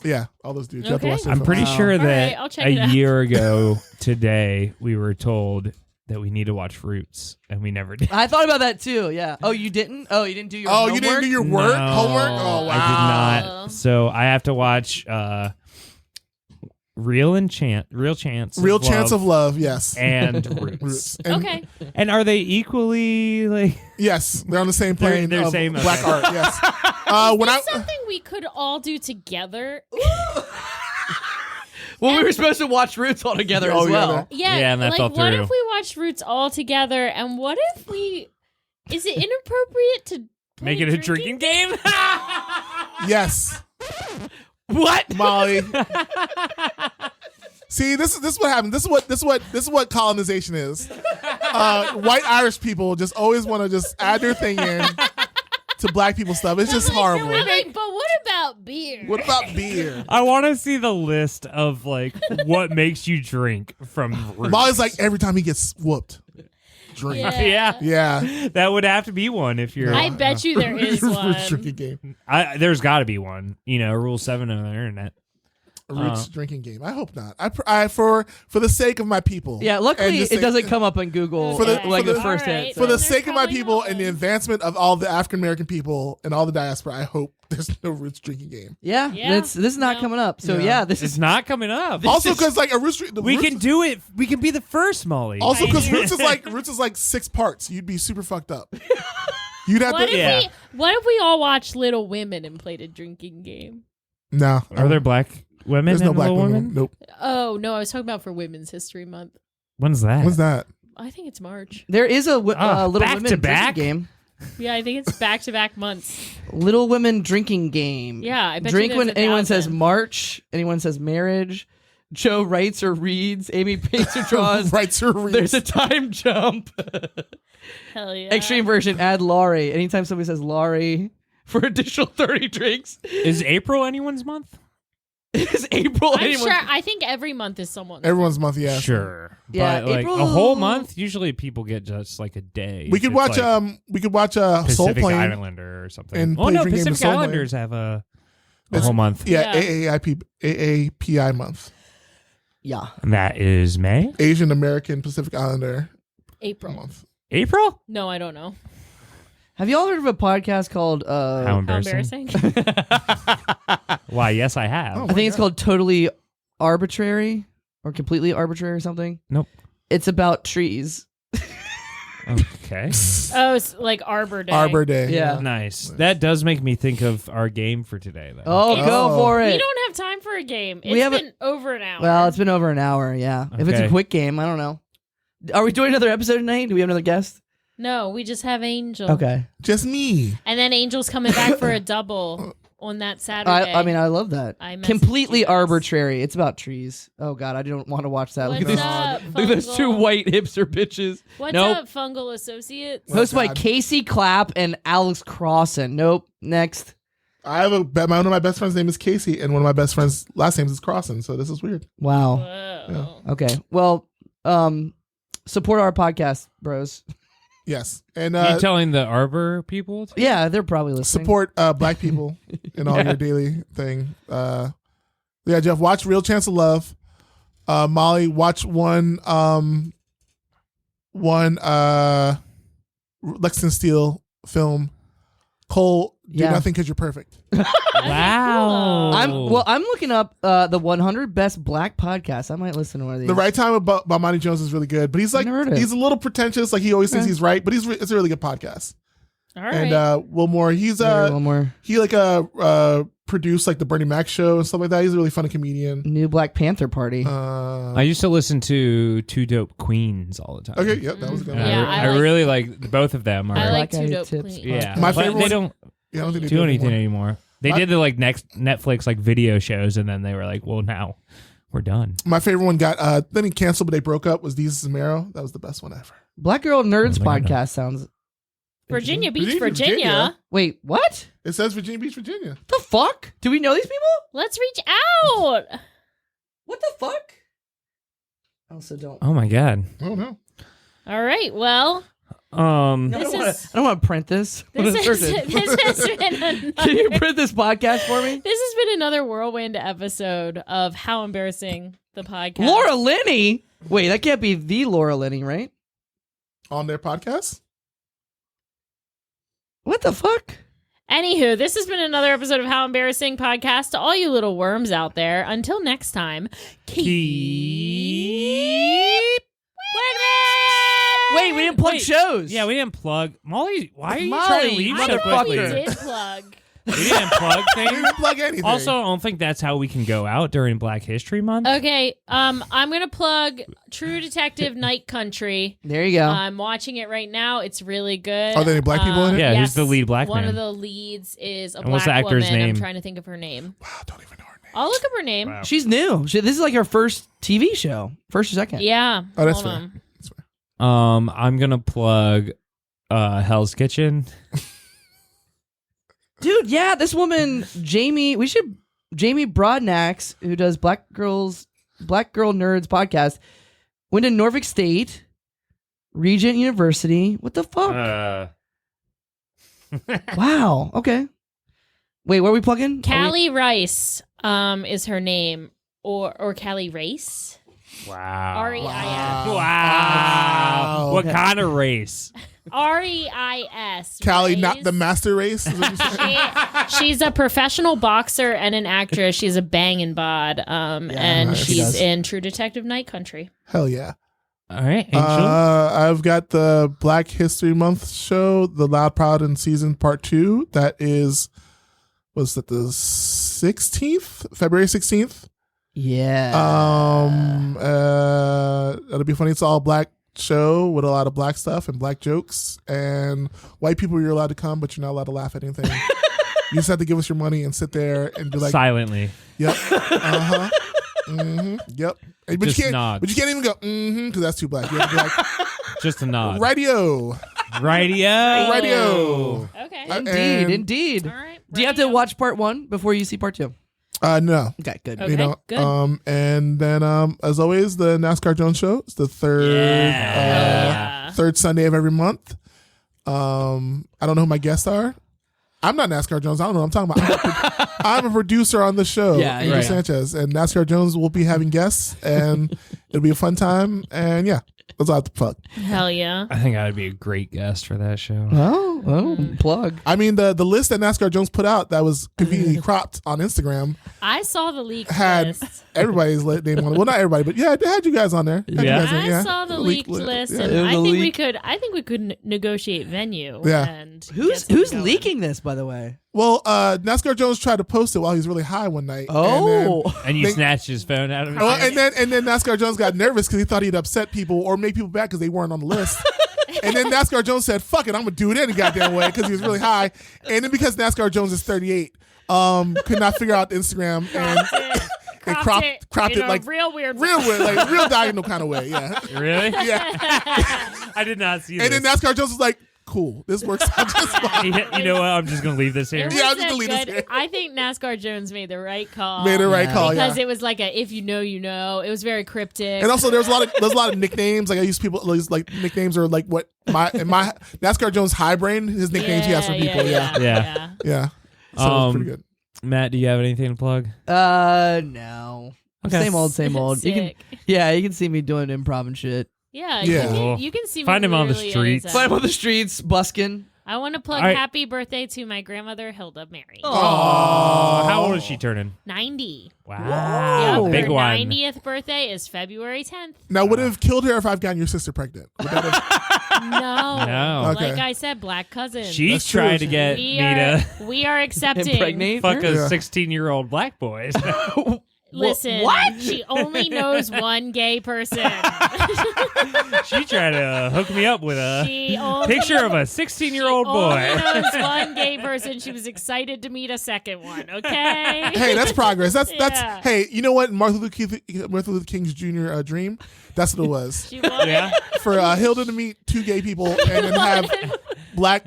Yeah, all those dudes. You have to Okay. watch their I'm films. pretty sure All that right, I'll check a it out. year ago today we were told that we need to watch Roots, and we never did. I thought about that too. Yeah. Oh, you didn't? Oh, you didn't do your Oh, homework? you didn't do your work, No, homework? Oh, wow. I did not. So I have to watch Real Chance Of Love. Yes, and Roots. And- Okay. And are they equally like? Yes, they're on the same plane. They're of same, black okay. art. Yes. When I Something we could all do together. Well, we were supposed to watch Roots all together Oh, as yeah, well. that- Yeah, and that like fell what through. if we watch Roots all together, and what if we? Is it inappropriate to play Make it a drinking game? yes, What? Molly. See, this is what happens. This is what colonization is. White Irish people just always want to just add their thing in to black people stuff. It's just horrible. I'm like, but what about beer? What about beer? I want to see the list of like what makes you drink from Roots. Molly's like every time he gets whooped, drink. Yeah. Yeah. That would have to be one if you're. I bet you there is Roots one. drinking game. There's got to be one. Rule 7 on the internet. Roots drinking game. I hope not. I for the sake of my people. Yeah, luckily and it the doesn't sake- come up in Google For the- like for the the- first Alright. hit. For the There's sake of my probably people not and the one. advancement of all the African American people and all the diaspora, I hope there's no Roots drinking game. Yeah, Yeah. this is not No. coming up. So Yeah. yeah, this It's is not coming up. Also, because like a Roots, the we Roots, can do it. We can be the first, Molly. Also, because Pioneer. Roots is like 6 parts. You'd be super fucked up. You'd have What to. if Yeah. what if we all watched Little Women and played a drinking game? No. Are there black women? There's no in black Little women. Nope. Oh no, I was talking about for Women's History Month. When's that? What's that? I think it's March. there is a Little back Women to back? drinking game. Yeah, I think it's back-to-back months. Little Women drinking game. Yeah, I bet Drink you when there's anyone says 1,000. March. Anyone says marriage. Joe writes or reads. Amy paints or draws. Writes or reads. There's a time jump. Hell yeah. Extreme version. Add Laurie. Anytime somebody says Laurie for additional 30 drinks. Is April anyone's month? Is April I'm anyone? sure. I think every month is someone. Everyone's month, yeah. Sure. Yeah, but like April- a whole month. Usually people get just like a day. We could It's watch Soul Pacific Plane. Islander or something. and Oh play no, drinking game of Pacific Soul Plane. Islanders have a It's- whole month. Yeah, Yeah. AAPI month. Yeah. And that is May, Asian American Pacific Islander April. month. April. No, I don't know. Have you all heard of a podcast called How How embarrassing. embarrassing. Why? Yes, I have. Oh. I think it's called Totally Arbitrary or Completely Arbitrary or something. Nope. It's about trees. Okay. Oh, it's like Arbor Day. Arbor Day. Yeah. Nice. That does make me think of our game for today, though. Oh, go Oh. for We it. don't have time for a game. We It's haven't- been over an hour. Well, it's been over an hour, yeah. If it's a Okay. quick game, I don't know. Are we doing another episode tonight? Do we have another guest? no, we just have Angel. Okay. Just me. And then Angel's coming back for a double on that Saturday. I mean, I love that. I messaged Completely you guys. arbitrary. It's about trees. Oh, God, I don't want to watch that. Look at What's these. up, Look at those two Fungal? white hipster bitches. What's Nope. up, Fungal Associates? Oh, Hosted by God. Casey Clapp and Alex Crossan. Nope. Next. I have one of my best friends' name is Casey, and one of my best friends' last names is Crossan. So this is weird. Wow. Whoa. Okay. Well, support our podcast, bros. Yes, and you telling the Arbor people? Yeah, they're probably listening. support black people in all Yeah. your daily thing. Yeah, Jeff, watch Real Chance of Love. Molly, watch one Lexington Steele film. Cole, do Yeah. nothing because you're perfect. Wow. I'm looking up the 100 best black podcasts. I might listen to one of these. The Right Time about Monty Jones is really good, but he's like Never heard of it. he's a little pretentious. Like he always thinks Okay. he's right, but it's a really good podcast. All right. And Will Moore, he's One more he produced like the Bernie Mac show and stuff like that. He's a really funny comedian. new Black Panther party. I used to listen to Two Dope Queens all the time. Okay, yep, that was a good. And one. Yeah, I I like- really like both of them. I Are, like Black Two Eyed Dope Tips Queens. yeah. My But favorite they one- don't Yeah, I don't think they do anything anymore. anymore. They did the like next Netflix like video shows, and then they were like, "Well, now we're done." My favorite one got then he canceled, but they broke up. Was Jesus and Mero? That was the best one ever. Black Girl Nerds Oh my God. podcast sounds. Virginia Beach, Virginia, Virginia. Virginia. Wait, what? It says Virginia Beach, Virginia. The fuck? Do we know these people? Let's reach out. What the fuck? I also don't. Oh my god. Oh no. All right. Well, I This don't is- want to print this. I wanna this search is, it. this has been another, Can you print this podcast for me? this has been another whirlwind episode of How Embarrassing the Podcast. Laura Linney? Wait, that can't be the Laura Linney, right? On their podcast. What the fuck? Anywho, this has been another episode of How Embarrassing Podcast. To all you little worms out there, until next time, keep Wait, we didn't plug Wait. shows. Yeah, we didn't plug Molly. Why are you Molly, trying to leave I so thought we quickly? did plug. We didn't plug We things. didn't plug anything. Also, I don't think that's how we can go out during Black History Month. Okay, I'm gonna plug True Detective Night Country. There you go. I'm watching it right now. It's really good. Are there any black people in it? Yeah, who's yes, the lead black One man? of the leads is a And what's black the actor's woman. name? I'm trying to think of her name. wow, don't even know her name. I'll look up her name. Wow. She's new. This is like her first TV show. First or second. Yeah. Oh, that's hold fair. on. That's fair. I'm gonna plug Hell's Kitchen. Dude, yeah, this woman, Jamie Broadnax, who does Black Girl Nerds podcast, went to Norfolk State, Regent University. What the fuck? Wow. Okay. Wait, where are we plugging? Callie Rice is her name. Or Callie Race. Wow. R-E-I-S. Wow. What kind of race? R-E-I-S. Callie, Race. not the master race. Is what you're saying? She's a professional boxer and an actress. She's a bangin' bod. And nice. she's in True Detective Night Country. Hell yeah. All right, Angel. I've got the Black History Month show, The Loud, Proud, and Season Part 2. That is, was that the 16th? February 16th? Yeah. It'll be funny. It's all black show with a lot of black stuff and black jokes. And white people, you're allowed to come, but you're not allowed to laugh at anything. You just have to give us your money and sit there and be like, Silently. yep, yep. But Just you can't. nods. But you can't even go because that's too black. You have to be like, Just a nod. radio. Radio. Okay. Indeed. All right. Do you have to watch part 1 before you see part 2? No. Okay, good. Okay. You know, good. and then as always, the NASCAR Jones show. It's the third Sunday of every month. I don't know who my guests are. I'm not NASCAR Jones. I don't know what I'm talking about. I'm a producer on the show, Yeah, Angel right. Sanchez, and NASCAR Jones will be having guests, and it'll be a fun time. And yeah, that's all I have to plug. Hell yeah. I think I would be a great guest for that show. Oh, plug. I mean, the list that NASCAR Jones put out that was conveniently cropped on Instagram I saw the leak had list. everybody's name on it. Well, not everybody, but yeah, it had you guys on there. Had you Yeah. guys on- I saw the leaked list, Yeah. and It was I a think we leak. could. I think we could negotiate venue. Yeah. And get Who's something going. leaking this, by the way? Well, NASCAR Jones tried to post it while he was really high one night. Oh. And you They- snatched his phone out of his Well, hand? and then NASCAR Jones got nervous because he thought he'd upset people or make people back because they weren't on the list. And then NASCAR Jones said, "Fuck it, I'm gonna do it any goddamn way" because he was really high. And then because NASCAR Jones is 38, could not figure out the Instagram and they cropped in it like a real weird, like real diagonal kind of way. Yeah, Really? yeah. I did not see And this. then NASCAR Jones was like, "Cool, this works out just fine." You know what? I'm just going to leave this here. It Yeah, I'll was just a delete this good- here. I think NASCAR Jones made the right call. Made the right call, because yeah. it was like a if you know, you know. It was very cryptic. And also, there's a lot of nicknames. Like I use people, like nicknames are like what my NASCAR Jones high brain. His nicknames he has for people. Yeah. Yeah. So it was pretty good. Matt, do you have anything to plug? No. Okay. Same old. You can, Sick. you can see me doing improv and shit. Yeah, Yeah. You can see me Find him on the literally streets. anytime. Find him on the streets, busking. I want to plug All right. happy birthday to my grandmother Hilda Mary. Oh, how old is she turning? 90. Wow. Whoa. Big Her one. 90th birthday is February 10th. Now, would it have killed her if I've gotten your sister pregnant? Would that have- No. No. Okay. Like I said, black cousin. She's That's true. trying to get we me to we are accepting. Impregnate. fuck her? a Yeah. 16-year-old black boy. Listen, What? she only knows one gay person. She tried to hook me up with a She only picture of a 16-year-old She only boy. knows one gay person. She was excited to meet a second one. Okay. Hey, that's progress. That's Yeah. hey, you know what? Martin Luther King's Jr. dream. That's what it was She wanted, Yeah. for Hilda to meet two gay people and then have black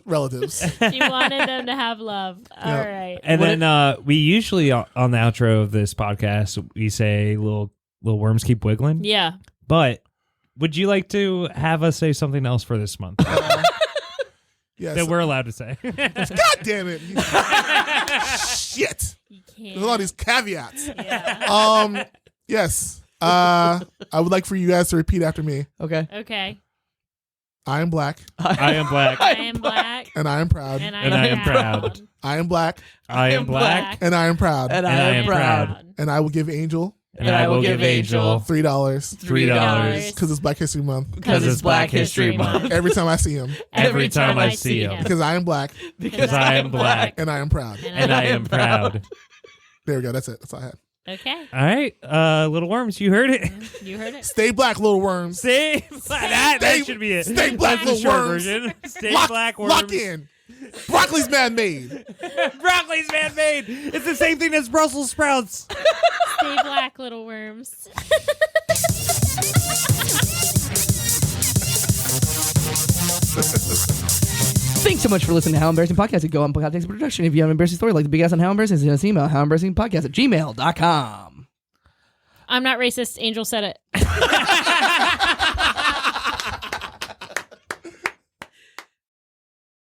relatives. she wanted them to have love. All right. And then we usually on the outro of this podcast we say little worms keep wiggling. Yeah. But would you like to have us say something else for this month Yes. that we're allowed to say? God damn it! Shit. You can't. There's all these caveats. Yeah. Yes. I would like for you guys to repeat after me. Okay. Okay. I am black I am black. I am black. and I am proud. And And I am proud. I am black I am black. and I am proud. And And I am proud. And I will give Angel And I will give Angel $3 $3 because it's Black History Month. because it's Black History Month. Every time I see him, Every time I see him. because I am black Because I am black and I am proud. and I am proud. There we go. That's it. That's all I had. Okay. All right, little worms, you heard it. You heard it. Stay black, little worms. Stay that should be it. Stay black, That's the little short worms. version. Stay Lock, black worms. lock in. Broccoli's man-made. Broccoli's man-made. It's the same thing as Brussels sprouts. Stay black, little worms. Thanks so much for listening to How Embarrassing Podcast. Go on Podcast Production. If you have an embarrassing story, like the big ass on How Embarrassing, send us an email, howembarrassingpodcast@gmail.com. I'm not racist. Angel said it.